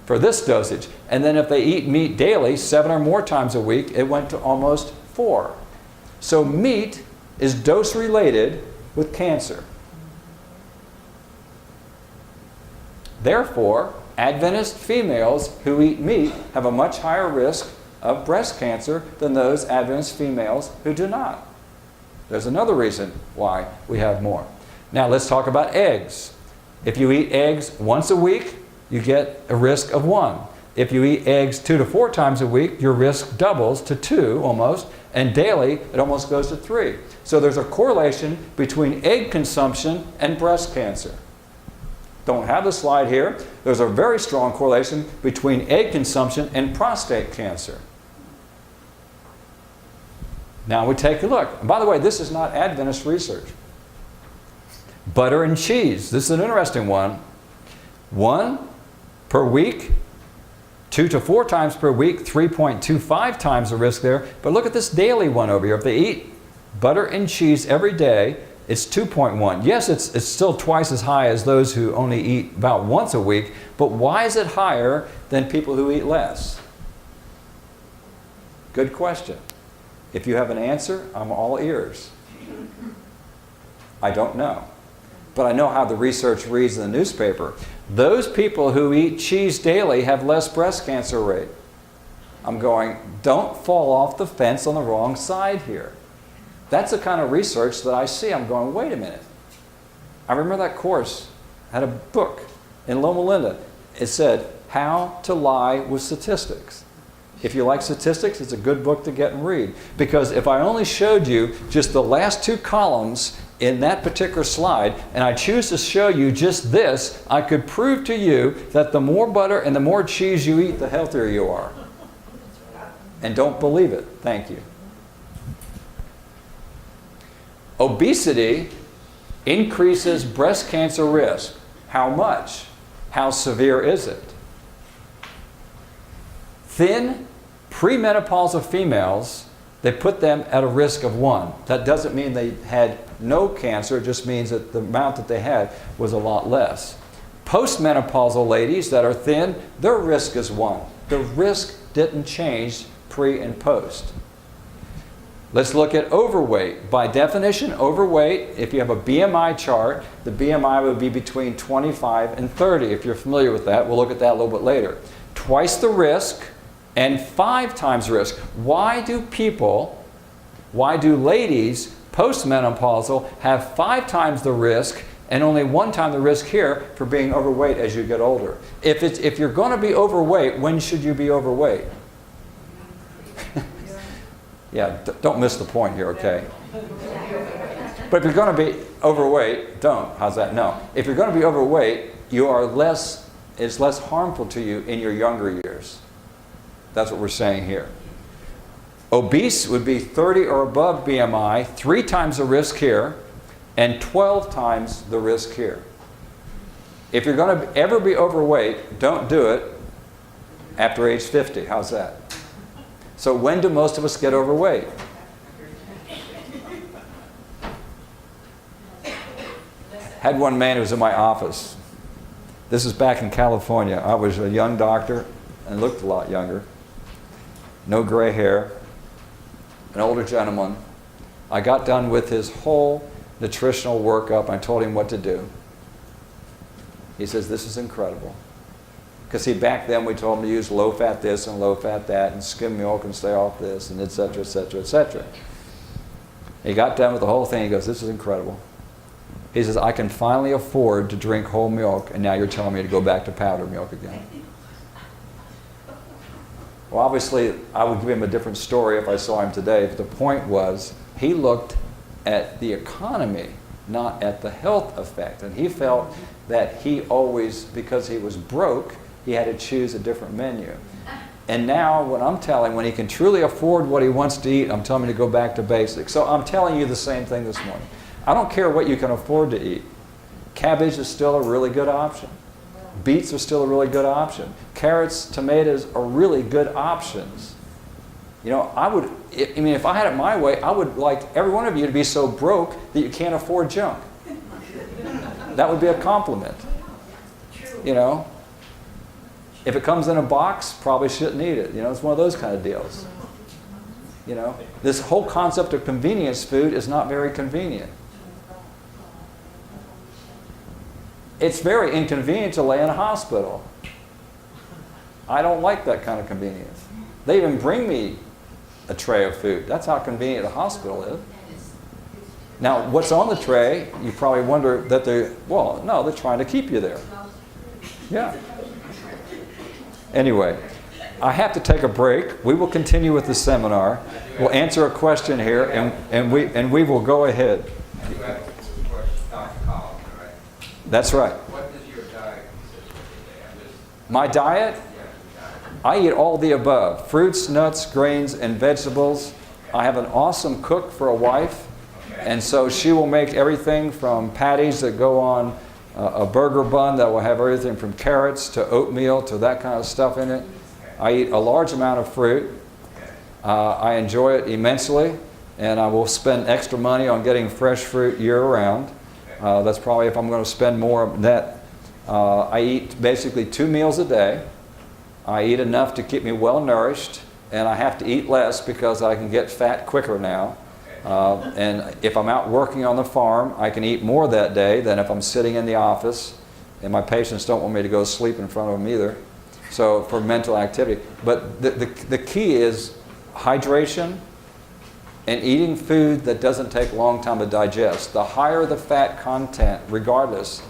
for this dosage. And then if they eat meat daily, 7 or more times a week, it went to almost 4. So meat is dose-related with cancer. Therefore, Adventist females who eat meat have a much higher risk of breast cancer than those Adventist females who do not. There's another reason why we have more. Now let's talk about eggs. If you eat eggs once a week, you get a risk of 1. If you eat eggs 2 to 4 times a week, your risk doubles to 2 almost, and daily it almost goes to 3. So there's a correlation between egg consumption and breast cancer. Don't have the slide here. There's a very strong correlation between egg consumption and prostate cancer. Now we take a look. And by the way, this is not Adventist research. Butter and cheese. This is an interesting one. 1 per week, 2 to 4 times per week, 3.25 times the risk there. But look at this daily one over here. If they eat butter and cheese every day, it's 2.1. Yes, it's still twice as high as those who only eat about once a week, but why is it higher than people who eat less? Good question. If you have an answer, I'm all ears. I don't know. But I know how the research reads in the newspaper. Those people who eat cheese daily have less breast cancer rate. I'm going, don't fall off the fence on the wrong side here. That's the kind of research that I see. I'm going, wait a minute. I remember that course had a book in Loma Linda. It said, How to Lie with Statistics. If you like statistics, it's a good book to get and read. Because if I only showed you just the last 2 columns in that particular slide, and I choose to show you just this, I could prove to you that the more butter and the more cheese you eat, the healthier you are. And don't believe it. Thank you. Obesity increases breast cancer risk. How much? How severe is it? Thin, premenopausal females, they put them at a risk of 1. That doesn't mean they had no cancer, it just means that the amount that they had was a lot less. Postmenopausal ladies that are thin, their risk is 1. The risk didn't change pre and post. Let's look at overweight. By definition, overweight, if you have a BMI chart, the BMI would be between 25 and 30. If you're familiar with that, we'll look at that a little bit later. Twice the risk and 5 times the risk. Why do ladies postmenopausal have 5 times the risk and only 1 time the risk here for being overweight as you get older? If you're going to be overweight, when should you be overweight? Yeah, don't miss the point here, okay? But if you're going to be overweight, don't. How's that? No. If you're going to be overweight, it's less harmful to you in your younger years. That's what we're saying here. Obese would be 30 or above BMI, 3 times the risk here, and 12 times the risk here. If you're going to ever be overweight, don't do it after age 50. How's that? So when do most of us get overweight? Had one man who was in my office. This is back in California. I was a young doctor and looked a lot younger. No gray hair. An older gentleman. I got done with his whole nutritional workup. I told him what to do. He says, this is incredible. Because back then we told him to use low-fat this and low-fat that and skim milk and stay off this and et cetera, et cetera, et cetera. He got done with the whole thing. He goes, this is incredible. He says, I can finally afford to drink whole milk, and now you're telling me to go back to powdered milk again. Well, obviously, I would give him a different story if I saw him today, but the point was, he looked at the economy, not at the health effect. And he felt that he always, because he was broke, he had to choose a different menu. And now, when he can truly afford what he wants to eat, I'm telling him to go back to basics. So I'm telling you the same thing this morning. I don't care what you can afford to eat. Cabbage is still a really good option. Beets are still a really good option. Carrots, tomatoes are really good options. You know, if I had it my way, I would like every one of you to be so broke that you can't afford junk. That would be a compliment. You know, if it comes in a box, probably shouldn't eat it. You know, it's one of those kind of deals. You know, this whole concept of convenience food is not very convenient. It's very inconvenient to lay in a hospital. I don't like that kind of convenience. They even bring me a tray of food. That's how convenient the hospital is. Now, what's on the tray, you probably wonder that they're trying to keep you there. Yeah. Anyway, I have to take a break. We will continue with the seminar. We'll answer a question here, and we will go ahead. That's right. What does your diet consist of today? My diet? Yeah, I eat all the above. Fruits, nuts, grains, and vegetables. I have an awesome cook for a wife, and so she will make everything from patties that go on a burger bun that will have everything from carrots to oatmeal to that kind of stuff in it. I eat a large amount of fruit. I enjoy it immensely, and I will spend extra money on getting fresh fruit year-round. That's probably if I'm going to spend more of that. I eat basically 2 meals a day. I eat enough to keep me well nourished, and I have to eat less because I can get fat quicker now. And if I'm out working on the farm, I can eat more that day than if I'm sitting in the office, and my patients don't want me to go sleep in front of them either. So for mental activity. But the key is hydration and eating food that doesn't take a long time to digest. The higher the fat content, regardless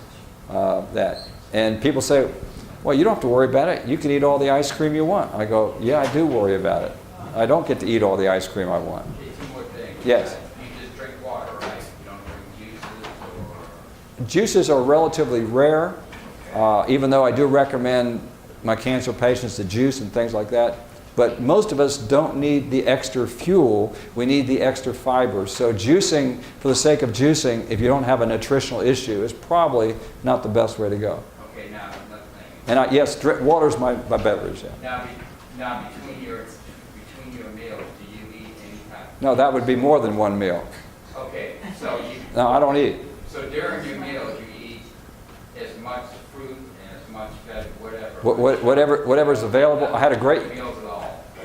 of that. And people say, well, you don't have to worry about it. You can eat all the ice cream you want. I go, yeah, I do worry about it. I don't get to eat all the ice cream I want. two more things. Yes? You just drink water, right? You don't drink juices or... Juices are relatively rare, even though I do recommend my cancer patients to juice and things like that. But most of us don't need the extra fuel. We need the extra fiber. So juicing, for the sake of juicing, if you don't have a nutritional issue, is probably not the best way to go. Okay, now, another thing. And yes, water is my beverage. Yeah. Now between your meals, do you eat any kind of... No, that would be more than 1 meal. Okay, so you... No, I don't eat. So during your meals, you eat as much fruit and as much veg, whatever. Whatever's available. I had a great... Meals at all.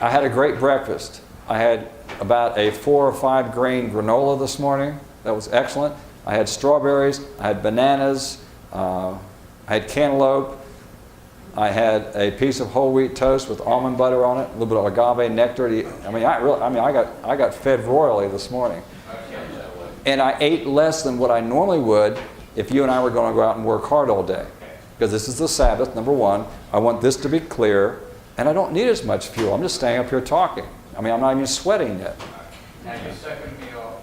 I had a great breakfast. I had about a 4 or 5 grain granola this morning. That was excellent. I had strawberries. I had bananas. I had cantaloupe. I had a piece of whole wheat toast with almond butter on it, a little bit of agave nectar. I got fed royally this morning. And I ate less than what I normally would if you and I were going to go out and work hard all day. Because this is the Sabbath, number one. I want this to be clear. And I don't need as much fuel. I'm just staying up here talking. I'm not even sweating yet. Now your second meal,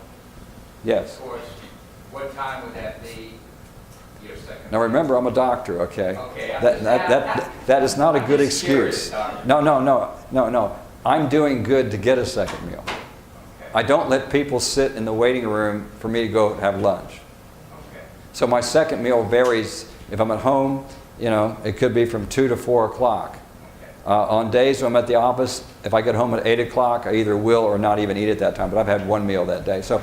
yes. Of course, what time would that be, your second Now remember, I'm a doctor, okay? Okay. That is not a good excuse. Serious, No. I'm doing good to get a second meal. Okay. I don't let people sit in the waiting room for me to go have lunch. Okay. So my second meal varies. If I'm at home, it could be from 2 to 4 o'clock. On days when I'm at the office, if I get home at 8 o'clock, I either will or not even eat at that time, but I've had 1 meal that day. So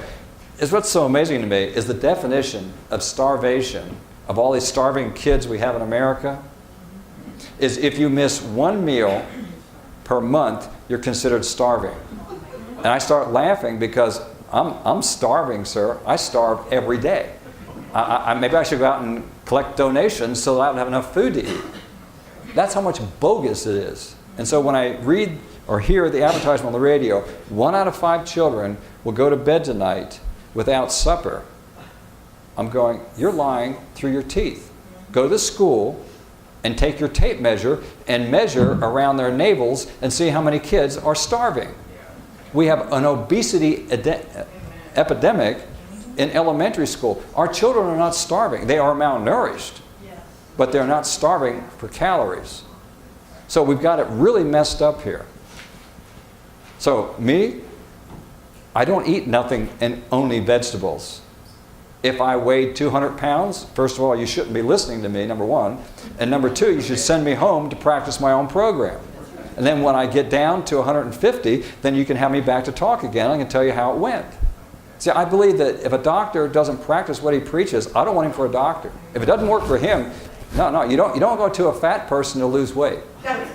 what's so amazing to me is the definition of starvation, of all these starving kids we have in America, is if you miss 1 meal per month, you're considered starving. And I start laughing because I'm starving, sir. I starve every day. Maybe I should go out and collect donations so that I don't have enough food to eat. That's how much bogus it is. And so when I read or hear the advertisement on the radio, 1 out of 5 children will go to bed tonight without supper. I'm going, you're lying through your teeth. Go to the school and take your tape measure and measure around their navels and see how many kids are starving. We have an obesity epidemic in elementary school. Our children are not starving. They are malnourished. But they're not starving for calories. So we've got it really messed up here. So me, I don't eat nothing and only vegetables. If I weighed 200 pounds, first of all, you shouldn't be listening to me, number one. And number two, you should send me home to practice my own program. And then when I get down to 150, then you can have me back to talk again. I can tell you how it went. See, I believe that if a doctor doesn't practice what he preaches, I don't want him for a doctor. If it doesn't work for him, you don't go to a fat person to lose weight. Okay,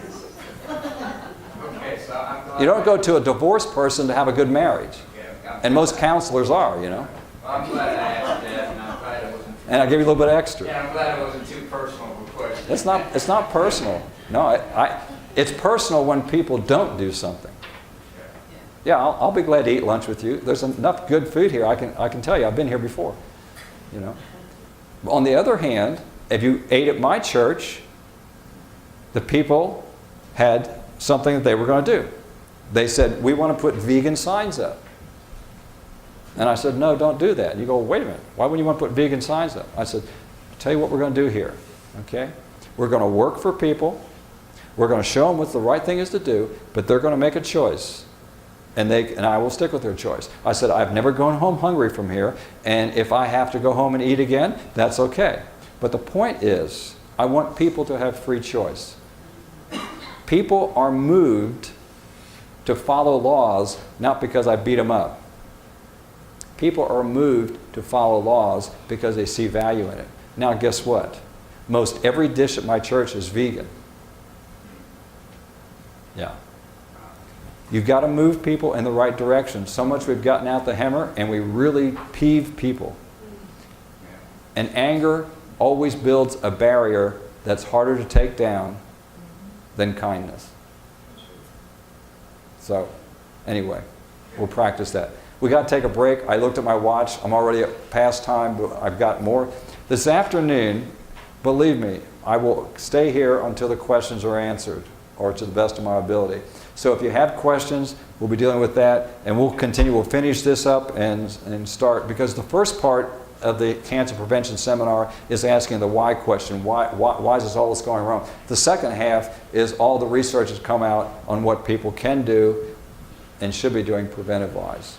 so I'm glad. You don't go to a divorced person to have a good marriage. Yeah, And most counselors are, you know. Well, I'm glad I asked that, and I'm glad it wasn't. And I give you a little bit extra. Yeah, I'm glad it wasn't too personal of a question. It's not personal. No, it's personal when people don't do something. Yeah, I'll be glad to eat lunch with you. There's enough good food here. I can tell you, I've been here before. You know. On the other hand, if you ate at my church, the people had something that they were going to do. They said, we want to put vegan signs up. And I said, no, don't do that. And you go, wait a minute, why wouldn't you want to put vegan signs up? I said, I'll tell you what we're going to do here. Okay? We're going to work for people. We're going to show them what the right thing is to do, but they're going to make a choice. And I will stick with their choice. I said, I've never gone home hungry from here, and if I have to go home and eat again, that's okay. But the point is, I want people to have free choice. People are moved to follow laws, not because I beat them up. People are moved to follow laws because they see value in it. Now, guess what? Most every dish at my church is vegan. Yeah. You've got to move people in the right direction. So much we've gotten out the hammer, and we really peeve people. And anger always builds a barrier that's harder to take down than kindness. So, anyway, we'll practice that. We got to take a break. I looked at my watch. I'm already at past time, but I've got more. This afternoon, believe me, I will stay here until the questions are answered, or to the best of my ability. So if you have questions, we'll be dealing with that, and we'll continue. We'll finish this up and start, because the first part of the cancer prevention seminar is asking the why question. Why is all this going wrong? The second half is all the research has come out on what people can do and should be doing preventive-wise.